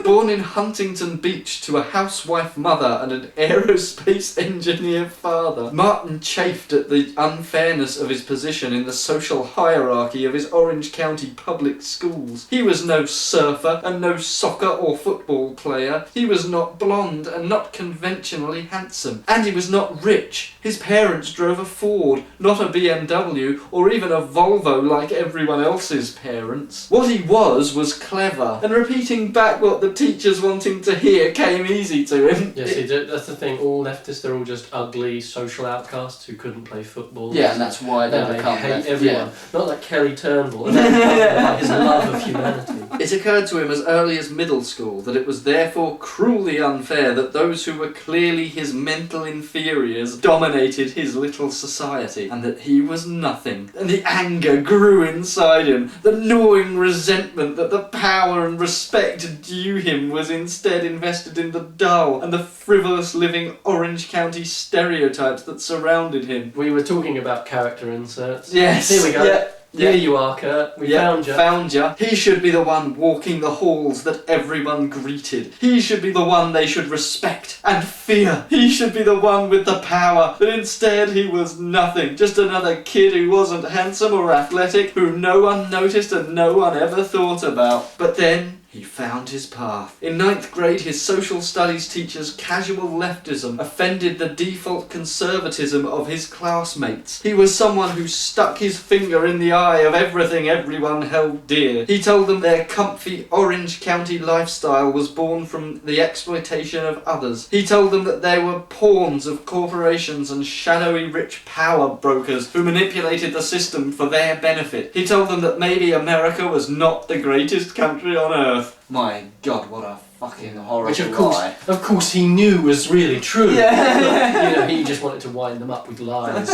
S6: Born in Huntington Beach to a housewife mother and an aerospace engineer father, Martin chafed at the unfairness of his position in the social hierarchy of his Orange County public schools. He was no surfer and no soccer or football player. He was not blonde and not conventionally handsome. And he was not rich. His parents drove a Ford, not a BMW or even a Volvo like everyone else's parents. What he was clever, and repeating back what the teachers wanting to hear came easy to him.
S7: Yeah, see, that's the thing, all leftists, they're all just ugly social outcasts who couldn't play football.
S6: Yeah, and that's why they become
S7: hate
S6: left.
S7: everyone.
S6: Yeah.
S7: Not like Kelly Turnbull, about his love of humanity.
S6: It occurred to him as early as middle school that it was therefore cruelly unfair that those who were clearly his mental inferiors dominated his little society, and that he was nothing. And the anger grew inside him, the gnawing resentment that the power and respect due him was instead invested in the dull and the frivolous living Orange County stereotypes that surrounded him.
S7: We were talking about character inserts.
S6: Yes.
S7: Here we go.
S6: Yeah.
S7: Here you are, Kurt. We found you.
S6: Found you. He should be the one walking the halls that everyone greeted. He should be the one they should respect and fear. He should be the one with the power. But instead he was nothing. Just another kid who wasn't handsome or athletic, who no one noticed and no one ever thought about. But then he found his path. In 9th grade, his social studies teacher's casual leftism offended the default conservatism of his classmates. He was someone who stuck his finger in the eye of everything everyone held dear. He told them their comfy Orange County lifestyle was born from the exploitation of others. He told them that they were pawns of corporations and shadowy rich power brokers who manipulated the system for their benefit. He told them that maybe America was not the greatest country on earth. My God, what a fucking horrible
S7: Which
S6: lie.
S7: of course he knew was really true.
S6: Yeah.
S7: You know, he just wanted to wind them up with lies.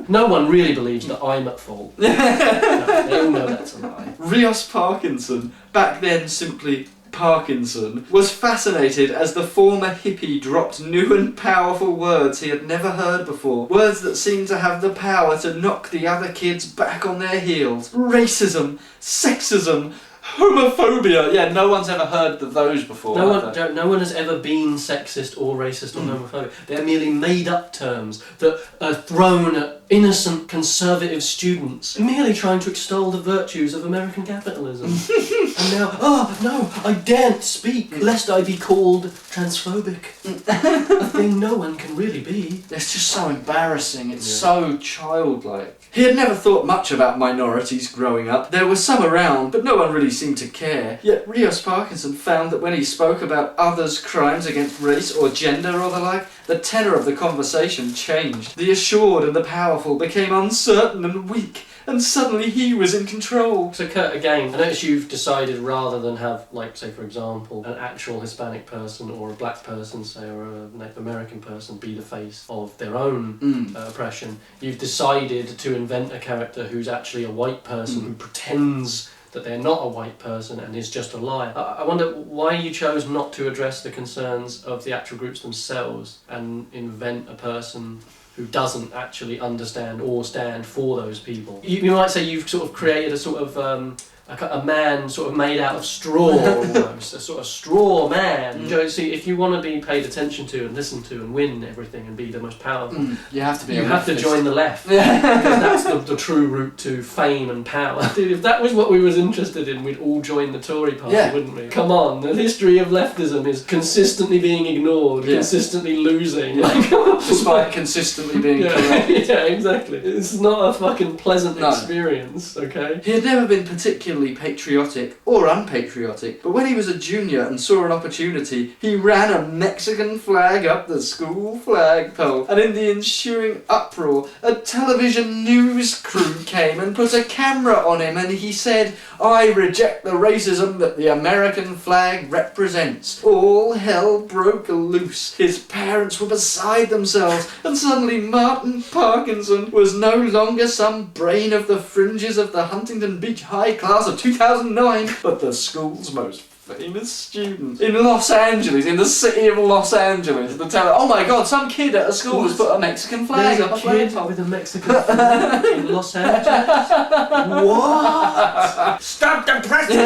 S7: No one really believes that I'm at fault. No, they all know that's a lie.
S6: Rios Parkinson, back then simply Parkinson, was fascinated as the former hippie dropped new and powerful words he had never heard before. Words that seemed to have the power to knock the other kids back on their heels. Racism, sexism, homophobia. Yeah, no one's ever heard of those before.
S7: No one has ever been sexist or racist or homophobic. They're merely made-up terms that are thrown at innocent conservative students merely trying to extol the virtues of American capitalism. And now, oh no, I daren't speak lest I be called transphobic. A thing no one can really be.
S6: It's just so embarrassing. It's so childlike. He had never thought much about minorities growing up. There were some around, but no one really seemed to care. Yet Rios Parkinson found that when he spoke about others' crimes against race or gender or the like, the tenor of the conversation changed. The assured and the powerful became uncertain and weak, and suddenly he was in control.
S7: So Kurt, again, I notice you've decided rather than have, like, say for example, an actual Hispanic person or a black person, say, or a Native American person be the face of their own oppression, you've decided to invent a character who's actually a white person who pretends that they're not a white person and is just a liar. I wonder why you chose not to address the concerns of the actual groups themselves and invent a person who doesn't actually understand or stand for those people. You might say you've sort of created a sort of a man sort of made out of straw almost, a sort of straw man. See, if you want to be paid attention to and listened to and win everything and be the most powerful,
S6: you have to be.
S7: You have to join the left, because that's the true route to fame and power. Dude, if that was what we was interested in, we'd all join the Tory party, wouldn't we? Come on, the history of leftism is consistently being ignored, consistently losing,
S6: despite consistently being correct.
S7: Yeah, exactly. It's not a fucking pleasant experience. Okay.
S6: He had never been particularly patriotic or unpatriotic, but when he was a junior and saw an opportunity, he ran a Mexican flag up the school flagpole, and in the ensuing uproar, a television news crew came and put a camera on him, and he said, "I reject the racism that the American flag represents." All hell broke loose. His parents were beside themselves, and suddenly Martin Parkinson was no longer some brain of the fringes of the Huntington Beach High class of 2009, but the school's most famous student in Los Angeles, in the city of Los Angeles. Oh my god, some kid at a school has put a Mexican flag up.
S7: There's a kid with a Mexican flag in Los Angeles? What?
S2: Stop the pressing!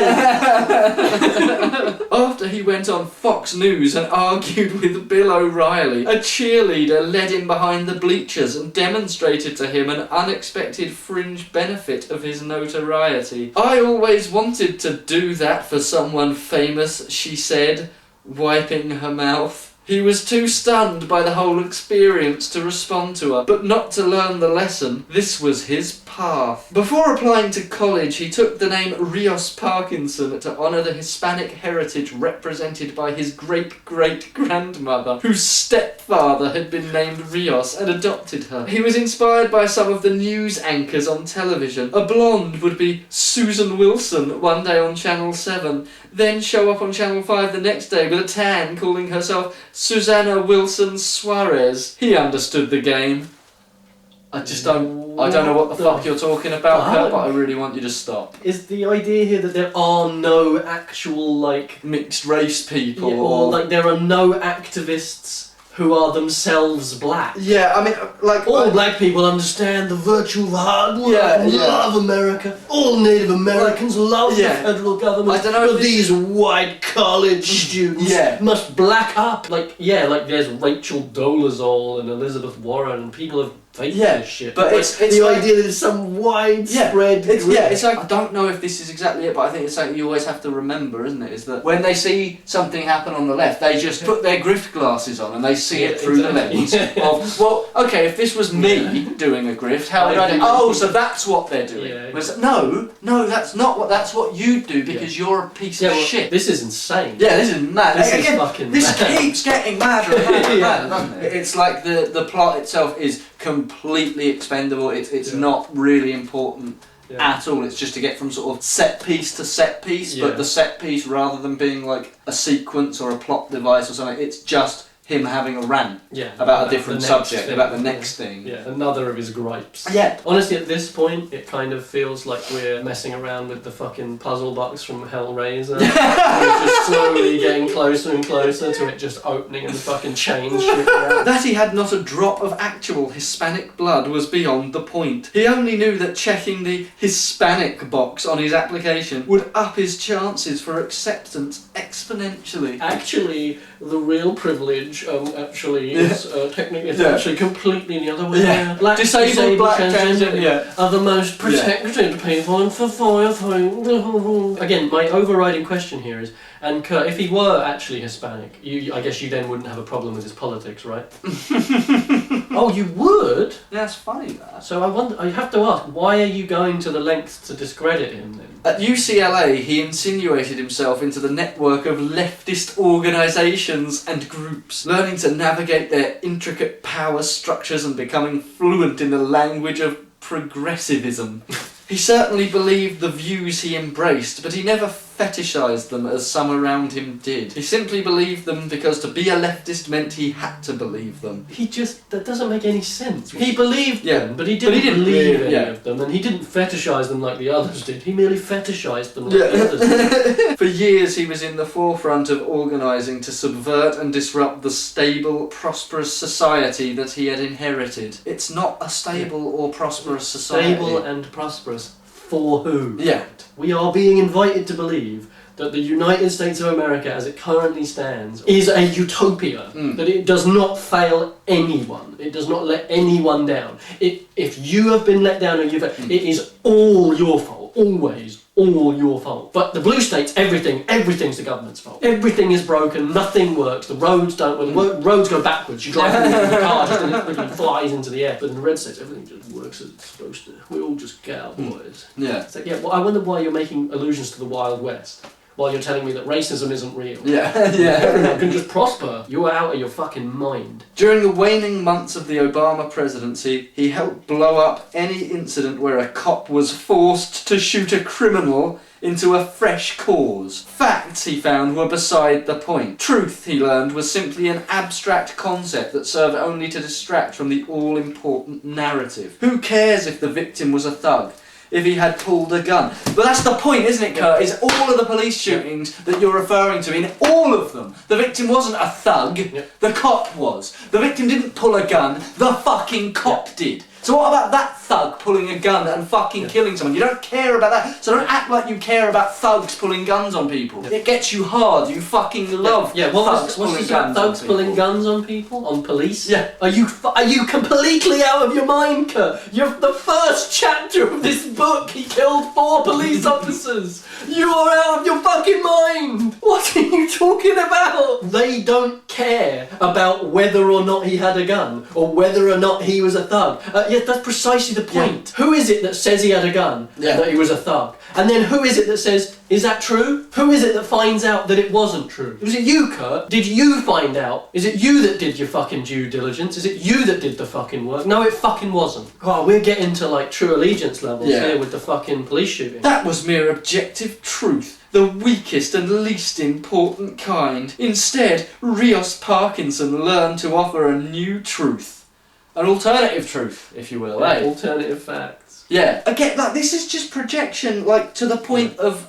S6: After he went on Fox News and argued with Bill O'Reilly, a cheerleader led him behind the bleachers and demonstrated to him an unexpected fringe benefit of his notoriety. "I always wanted to do that for someone famous," she said, wiping her mouth. He was too stunned by the whole experience to respond to her, but not to learn the lesson. This was his path. Before applying to college, he took the name Rios Parkinson to honour the Hispanic heritage represented by his great-great-grandmother, whose stepfather had been named Rios and adopted her. He was inspired by some of the news anchors on television. A blonde would be Susan Wilson one day on Channel 7, then show up on Channel 5 the next day with a tan, calling herself Susanna Wilson Suarez. He understood the game. I don't know what the fuck you're talking about, Kurt, but I really want you to stop.
S7: Is the idea here that there are no actual, like,
S6: mixed race people?
S7: Yeah, or like there are no activists who are themselves black?
S6: Yeah, I mean, like...
S7: All black people understand the virtue of hard work and love America. All Native Americans love the federal government.
S6: I don't know if
S7: these white college students must black up. Like there's Rachel Dolezal and Elizabeth Warren and people have faked this shit.
S6: But it's
S7: the
S6: like,
S7: idea that it's some widespread...
S6: It's like, I don't know if this is exactly it, but I think it's something you always have to remember, isn't it? Is that when they see something happen on the left, they just put their grift glasses on and they see it through the lens of, well, okay, if this was me doing a grift, how would I do? Oh, so that's what they're doing. No, that's not what. That's what you do because you're a piece of shit.
S7: This is insane.
S6: Yeah, this is mad.
S7: This is fucking mad.
S6: This keeps getting madder and madder and madder, doesn't it? It's like the plot itself is completely expendable. It's not really important at all. It's just to get from sort of set piece to set piece, but the set piece, rather than being like a sequence or a plot device or something, it's just him having a rant about a different subject, about the next thing.
S7: Yeah, another of his gripes.
S6: Yeah.
S7: Honestly, at this point, it kind of feels like we're messing around with the fucking puzzle box from Hellraiser. We're just slowly getting closer and closer to it just opening and fucking change shit around.
S6: That he had not a drop of actual Hispanic blood was beyond the point. He only knew that checking the Hispanic box on his application would up his chances for acceptance exponentially.
S7: Actually, the real privilege is technically actually completely the other way around. Black,
S6: disabled black transgender
S7: are the most protected people in society. Again, my overriding question here is, and Kurt, if he were actually Hispanic, I guess you then wouldn't have a problem with his politics, right? Oh, you would?
S6: That's funny, that.
S7: So I have to ask, why are you going to the lengths to discredit him then?
S6: At UCLA, he insinuated himself into the network of leftist organisations and groups, learning to navigate their intricate power structures and becoming fluent in the language of progressivism. He certainly believed the views he embraced, but he never fetishized them as some around him did. He simply believed them because to be a leftist meant he had to believe them.
S7: That doesn't make any sense. He believed them, but he didn't believe any of them, and he didn't fetishize them like the others did. He merely fetishized them like the others did.
S6: For years he was in the forefront of organising to subvert and disrupt the stable, prosperous society that he had inherited. It's not a stable or prosperous society.
S7: Stable and prosperous for who?
S6: Yeah.
S7: We are being invited to believe that the United States of America, as it currently stands, is a utopia. That it does not fail anyone. It does not let anyone down. If you have been let down or it is all your fault. Always. All your fault. But the blue states, everything's the government's fault. Everything is broken, nothing works, the roads don't work, the roads go backwards, you drive through the car just and it really flies into the air. But in the red states, everything just works as it's supposed to. We all just get our boys.
S6: Yeah.
S7: It's like, yeah, well, I wonder why you're making allusions to the Wild West. While you're telling me that racism isn't real.
S6: Yeah.
S7: Everyone can just prosper. You are out of your fucking mind.
S6: During the waning months of the Obama presidency, he helped blow up any incident where a cop was forced to shoot a criminal into a fresh cause. Facts, he found, were beside the point. Truth, he learned, was simply an abstract concept that served only to distract from the all-important narrative. Who cares if the victim was a thug? If he had pulled a gun. But that's the point, isn't it, Kurt? Is all of the police shootings that you're referring to, in all of them, the victim wasn't a thug, the cop was. The victim didn't pull a gun, the fucking cop did. So what about that thug pulling a gun and fucking killing someone? You don't care about that. So don't act like you care about thugs pulling guns on people. It gets you hard. You fucking love thugs pulling guns on people.
S7: Pulling guns on people? On police?
S6: Yeah.
S7: Are you completely out of your mind, Kurt? You're the first chapter of this book. He killed 4 police officers. You are out of your fucking mind. What are you talking about? They don't care about whether or not he had a gun or whether or not he was a thug. Yeah, that's precisely the point. Yeah. Who is it that says he had a gun and that he was a thug? And then who is it that says, is that true? Who is it that finds out that it wasn't true? Was it you, Kurt? Did you find out? Is it you that did your fucking due diligence? Is it you that did the fucking work? No, it fucking wasn't. Oh, we're getting to like true allegiance levels here with the fucking police shooting.
S6: That was mere objective truth. The weakest and least important kind. Instead, Rios Parkinson learned to offer a new truth. An alternative truth, if you will, eh?
S7: Alternative facts.
S6: Yeah. Again, like, this is just projection, like, to the point of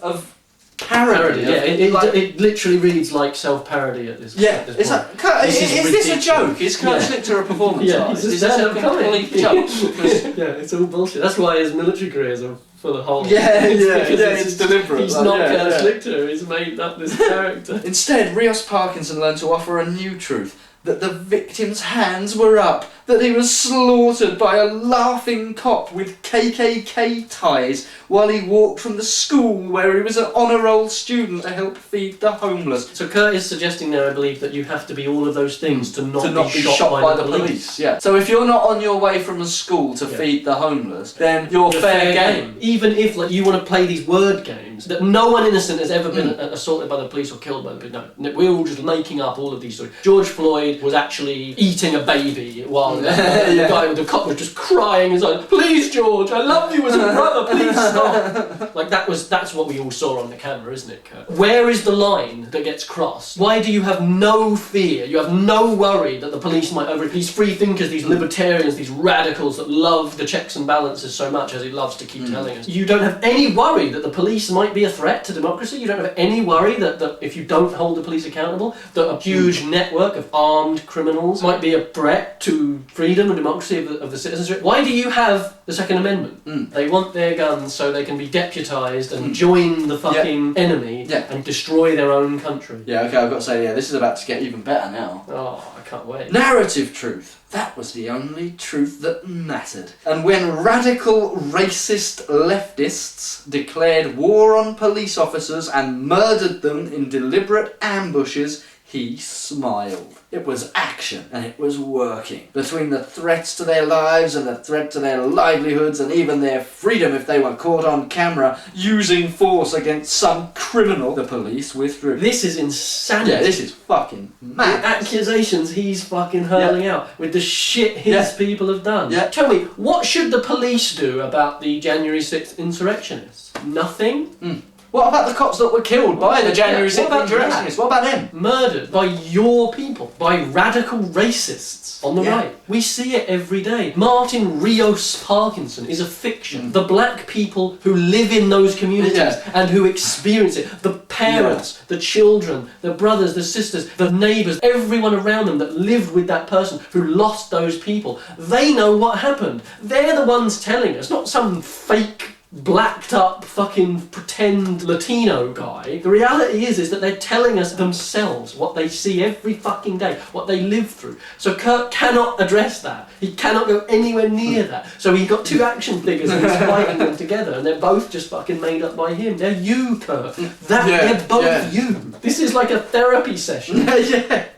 S6: parody.
S7: Yeah, it literally reads like self-parody at this point.
S6: It's like, Kurt, is this a joke? Is Kurt Schlichter a performance artist? Is this a complete joke?
S7: Yeah, it's all bullshit. That's why his military careers are full of holes.
S6: It's deliberate.
S7: He's not Kurt Schlichter, he's made up this character.
S6: Instead, Rios Parkinson learned to offer a new truth. That the victim's hands were up, that he was slaughtered by a laughing cop with KKK ties while he walked from the school where he was an honour roll student to help feed the homeless.
S7: So Kurt is suggesting now, I believe, that you have to be all of those things to not be shot by the police.
S6: Yeah. So if you're not on your way from a school to feed the homeless, then you're fair game.
S7: Even if you want to play these word games, that no one innocent has ever been assaulted by the police or killed by the police. No, we're all just making up all of these stories. George Floyd was actually eating a baby while the guy with the cop was just crying his own, please George, I love you as a brother, please stop. Like that's what we all saw on the camera, isn't it, Kurt? Where is the line that gets crossed? Why do you have no fear, you have no worry that the police might these free thinkers, these libertarians, these radicals that love the checks and balances so much, as he loves to keep telling us. You don't have any worry that the police might be a threat to democracy. You don't have any worry that if you don't hold the police accountable, that a huge network of armed criminals might be a threat to freedom and democracy of the citizenry. Why do you have the Second Amendment? They want their guns so they can be deputised and join the fucking enemy and destroy their own country.
S6: Yeah, okay, I've got to say, this is about to get even better now.
S7: Oh, I can't wait.
S6: Narrative truth. That was the only truth that mattered. And when radical, racist leftists declared war on police officers and murdered them in deliberate ambushes, he smiled. It was action, and it was working. Between the threats to their lives and the threat to their livelihoods and even their freedom if they were caught on camera using force against some criminal, the police withdrew.
S7: This is insanity.
S6: Yeah, this is fucking mad.
S7: The accusations he's fucking hurling out with the shit his people have done.
S6: Yeah.
S7: Tell me, what should the police do about the January 6th insurrectionists? Nothing?
S6: What about the cops that were killed by the January 6th
S7: What about
S6: insurrectionists? What about them?
S7: Murdered by your people, by radical racists on the right. We see it every day. Martin Rios Parkinson is a fiction. The black people who live in those communities and who experience it, the parents, the children, the brothers, the sisters, the neighbours, everyone around them that lived with that person who lost those people, they know what happened. They're the ones telling us, not some fake blacked up fucking pretend Latino guy. The reality is that they're telling us themselves what they see every fucking day, what they live through. So Kurt cannot address that. He cannot go anywhere near that. So he got two action figures and he's fighting them together, and they're both just fucking made up by him. They're you, Kurt. They're both you. This is like a therapy session.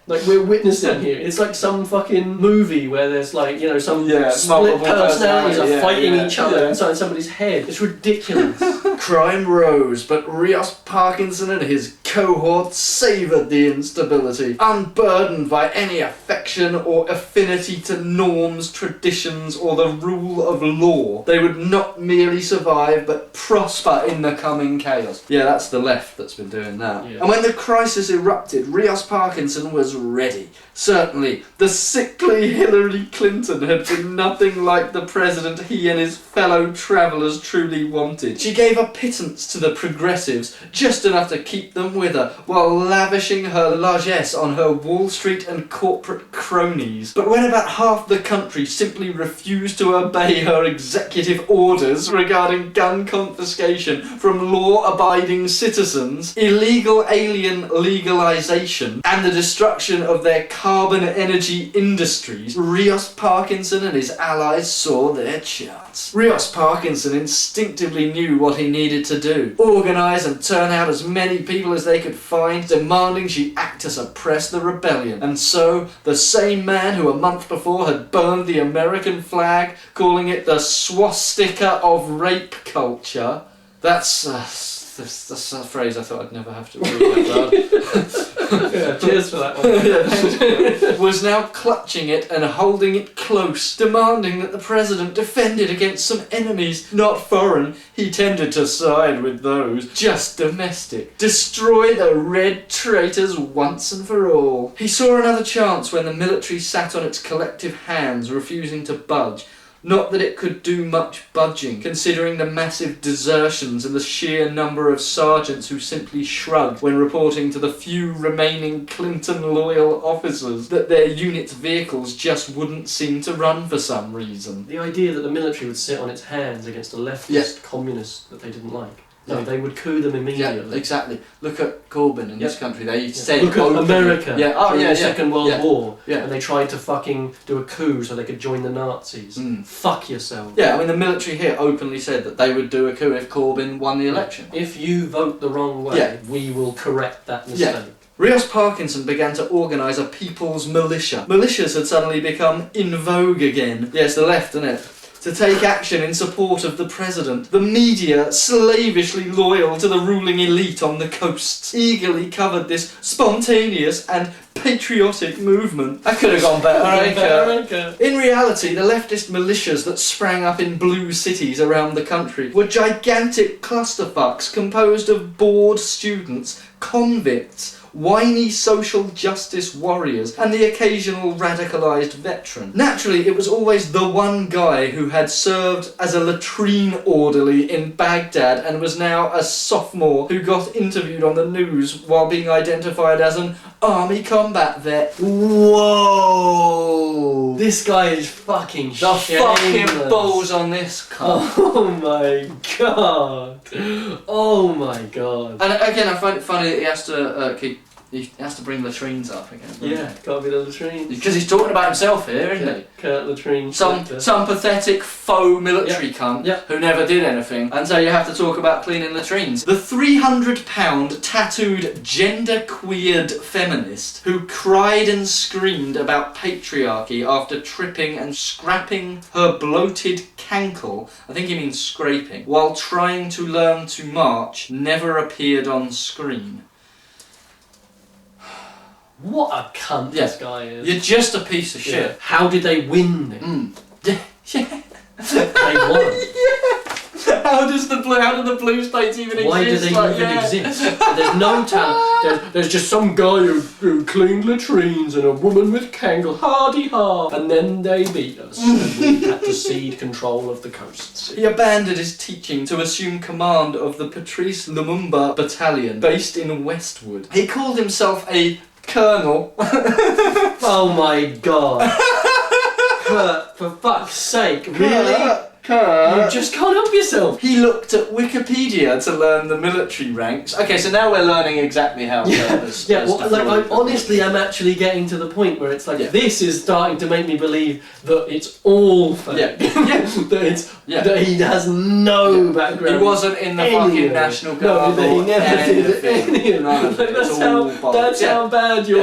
S7: Like we're witnessing here. It's like some fucking movie where there's like, you know, some split personalities are fighting each other inside somebody's head. It's ridiculous.
S6: Crime rose, but Rios Parkinson and his cohort savoured the instability, unburdened by any affection or affinity to norms, traditions, or the rule of law. They would not merely survive, but prosper in the coming chaos. Yeah, that's the left that's been doing that. And when the crisis erupted, Rios Parkinson was ready. Certainly, the sickly Hillary Clinton had been nothing like the president he and his fellow travellers truly wanted. She gave a pittance to the progressives, just enough to keep them with her, while lavishing her largesse on her Wall Street and corporate cronies. But when about half the country simply refused to obey her executive orders regarding gun confiscation from law-abiding citizens, illegal alien legalisation, and the destruction of their carbon energy industries, Rios Parkinson and his allies saw their chance. Rios Parkinson instinctively knew what he needed to do. Organise and turn out as many people as they could find, demanding she act to suppress the rebellion. And so, the same man who a month before had burned the American flag, calling it the swastika of rape culture, that's a phrase I thought I'd never have to read out loud.
S7: Cheers for that one.
S6: Was now clutching it and holding it close, demanding that the president defended against some enemies, not foreign. He tended to side with those, just domestic. Destroy the red traitors once and for all. He saw another chance when the military sat on its collective hands, refusing to budge. Not that it could do much budging, considering the massive desertions and the sheer number of sergeants who simply shrugged when reporting to the few remaining Clinton-loyal officers that their unit's vehicles just wouldn't seem to run for some reason.
S7: The idea that the military would sit on its hands against a leftist communist that they didn't like. No, they would coup them immediately.
S6: Yeah, exactly. Look at Corbyn in this country. They said
S7: look at America during the Second World War,
S6: Yeah.
S7: and they tried to fucking do a coup so they could join the Nazis. Fuck yourself.
S6: Yeah, I mean the military here openly said that they would do a coup if Corbyn won the election.
S7: If you vote the wrong way, we will correct that mistake.
S6: Rios Parkinson began to organise a people's militia. Militias had suddenly become in vogue again. Yes, the left, isn't it? To take action in support of the president. The media, slavishly loyal to the ruling elite on the coasts, eagerly covered this spontaneous and patriotic movement. That could have gone better. In reality, the leftist militias that sprang up in blue cities around the country were gigantic clusterfucks composed of bored students, convicts, whiny social justice warriors, and the occasional radicalised veteran. Naturally, it was always the one guy who had served as a latrine orderly in Baghdad and was now a sophomore who got interviewed on the news while being identified as an army combat vet. Whoa!
S7: This guy is fucking
S6: The fucking balls on this cunt.
S7: Oh my god. Oh my god.
S6: And again, I find it funny that he has to keep He has to bring latrines up again.
S7: Yeah, can't be the latrine.
S6: Because he's talking about himself here, isn't he?
S7: Kurt Latrine.
S6: Some pathetic faux military cunt
S7: Yeah.
S6: who never did anything, and so you have to talk about cleaning latrines. The £300 tattooed gender-queered feminist who cried and screamed about patriarchy after tripping and scrapping her bloated cankle, I think he means scraping, while trying to learn to march, never appeared on screen.
S7: What a cunt this guy is.
S6: You're just a piece of shit.
S7: Yeah. How did they win this?
S6: Yeah.
S7: They won.
S6: How do the blue states even exist?
S7: Why do they even exist? There's no talent. There's just some guy who cleaned latrines and a woman with cankle, hardy ha. And then they beat us. And we had to cede control of the coasts.
S6: He abandoned his teaching to assume command of the Patrice Lumumba battalion based in Westwood. He called himself a colonel.
S7: Oh my god. Kurt, for fuck's sake, really? You just can't help yourself.
S6: He looked at Wikipedia to learn the military ranks. Okay, so now we're learning exactly how
S7: honestly, I'm actually getting to the point where it's like, this is starting to make me believe that it's all fake. That he has no background.
S6: He wasn't in the fucking National Guard.
S7: No, he never did any of it. That's how bad you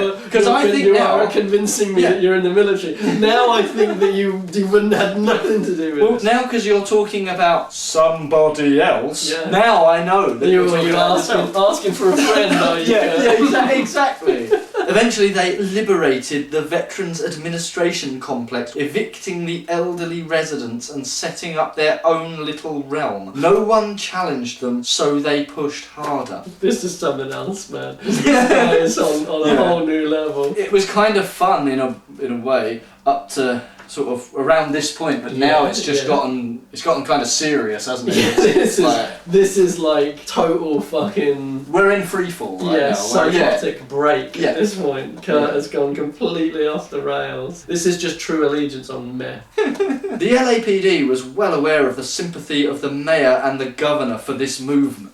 S7: are at convincing me that you're in the military. Now I think that you wouldn't have nothing to do with it.
S6: Well, now because you're talking about somebody else, now I know that you're
S7: asking for a friend, are you?
S6: Exactly. Eventually they liberated the Veterans Administration Complex, evicting the elderly residents and setting up their own little realm. No one challenged them, so they pushed harder.
S7: This is something else, man. This guy is on a whole new level.
S6: It was kind of fun in a way, up to sort of around this point, but now it's just gotten kind of serious, hasn't it?
S7: This is like total fucking.
S6: We're in freefall right now.
S7: Psychotic break at this point. Kurt has gone completely off the rails. This is just true allegiance on meth.
S6: The LAPD was well aware of the sympathy of the mayor and the governor for this movement.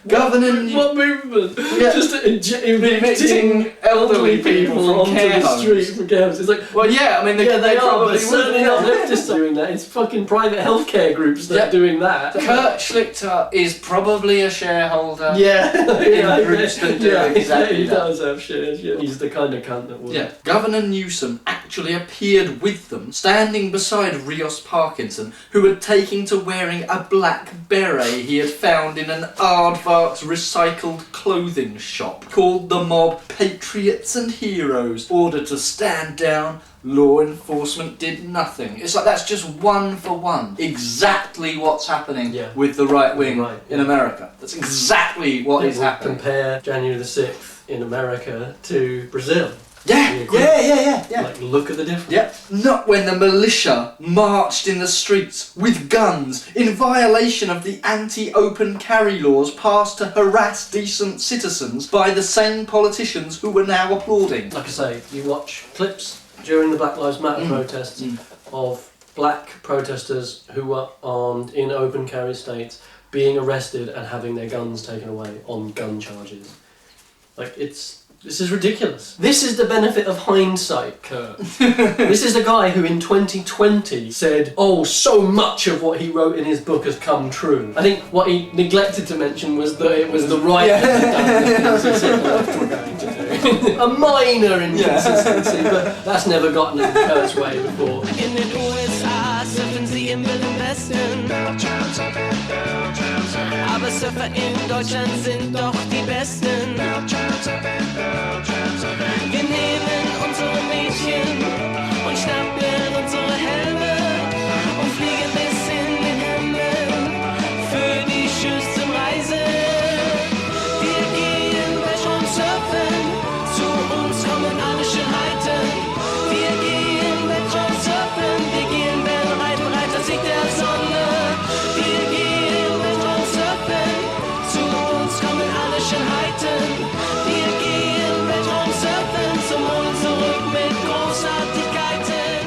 S7: What movement? Just evicting elderly people onto
S6: care
S7: the street from care homes. It's like,
S6: well, yeah, I mean, they
S7: are,
S6: probably
S7: but certainly not leftists doing that. It's fucking private healthcare groups that are doing that.
S6: Kurt Schlichter is probably a shareholder.
S7: In
S6: groups that do exactly
S7: he
S6: that.
S7: does have shares. Yeah. He's the kind of cunt that would.
S6: Yeah. Governor Newsom actually appeared with them, standing beside Rios Parkinson, who had taken to wearing a black beret he had found in an aardvark recycled clothing shop called the mob Patriots and Heroes. Ordered to stand down, law enforcement did nothing. It's like that's just one for one. Exactly what's happening with the right wing in America. That's exactly what is happening.
S7: Compare January the 6th in America to Brazil.
S6: Yeah.
S7: Like, look at the difference.
S6: Yeah. Not when the militia marched in the streets with guns in violation of the anti-open carry laws passed to harass decent citizens by the same politicians who were now applauding.
S7: Like I say, you watch clips during the Black Lives Matter protests of black protesters who were armed in open carry states being arrested and having their guns taken away on gun charges. Like, this is ridiculous. This is the benefit of hindsight, Kurt. This is the guy who in 2020 said, oh, so much of what he wrote in his book has come true. I think what he neglected to mention was that it was the right that had done the things he said the left were going to do. A minor inconsistency, but that's never gotten in Kurt's way before.
S9: In den USA surfen sie im Wilden Westen. Aber Surfer in Deutschland sind doch die Besten. Wir nehmen unsere Mädchen und schnappen unsere Helme und fliegen bis in den Himmel für die schönste Reise. Wir gehen Weltraum surfen, zu uns kommen alle Schönheiten. Wir gehen Weltraum surfen, wir gehen Wellenreiten, Reiter Sieg der Sonne. Wir gehen Weltraum surfen, zu uns kommen alle Schönheiten. Wir gehen Weltraum surfen, zum Mond zurück mit Großartigkeiten.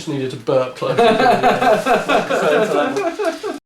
S7: just needed to burp closer to the microphone.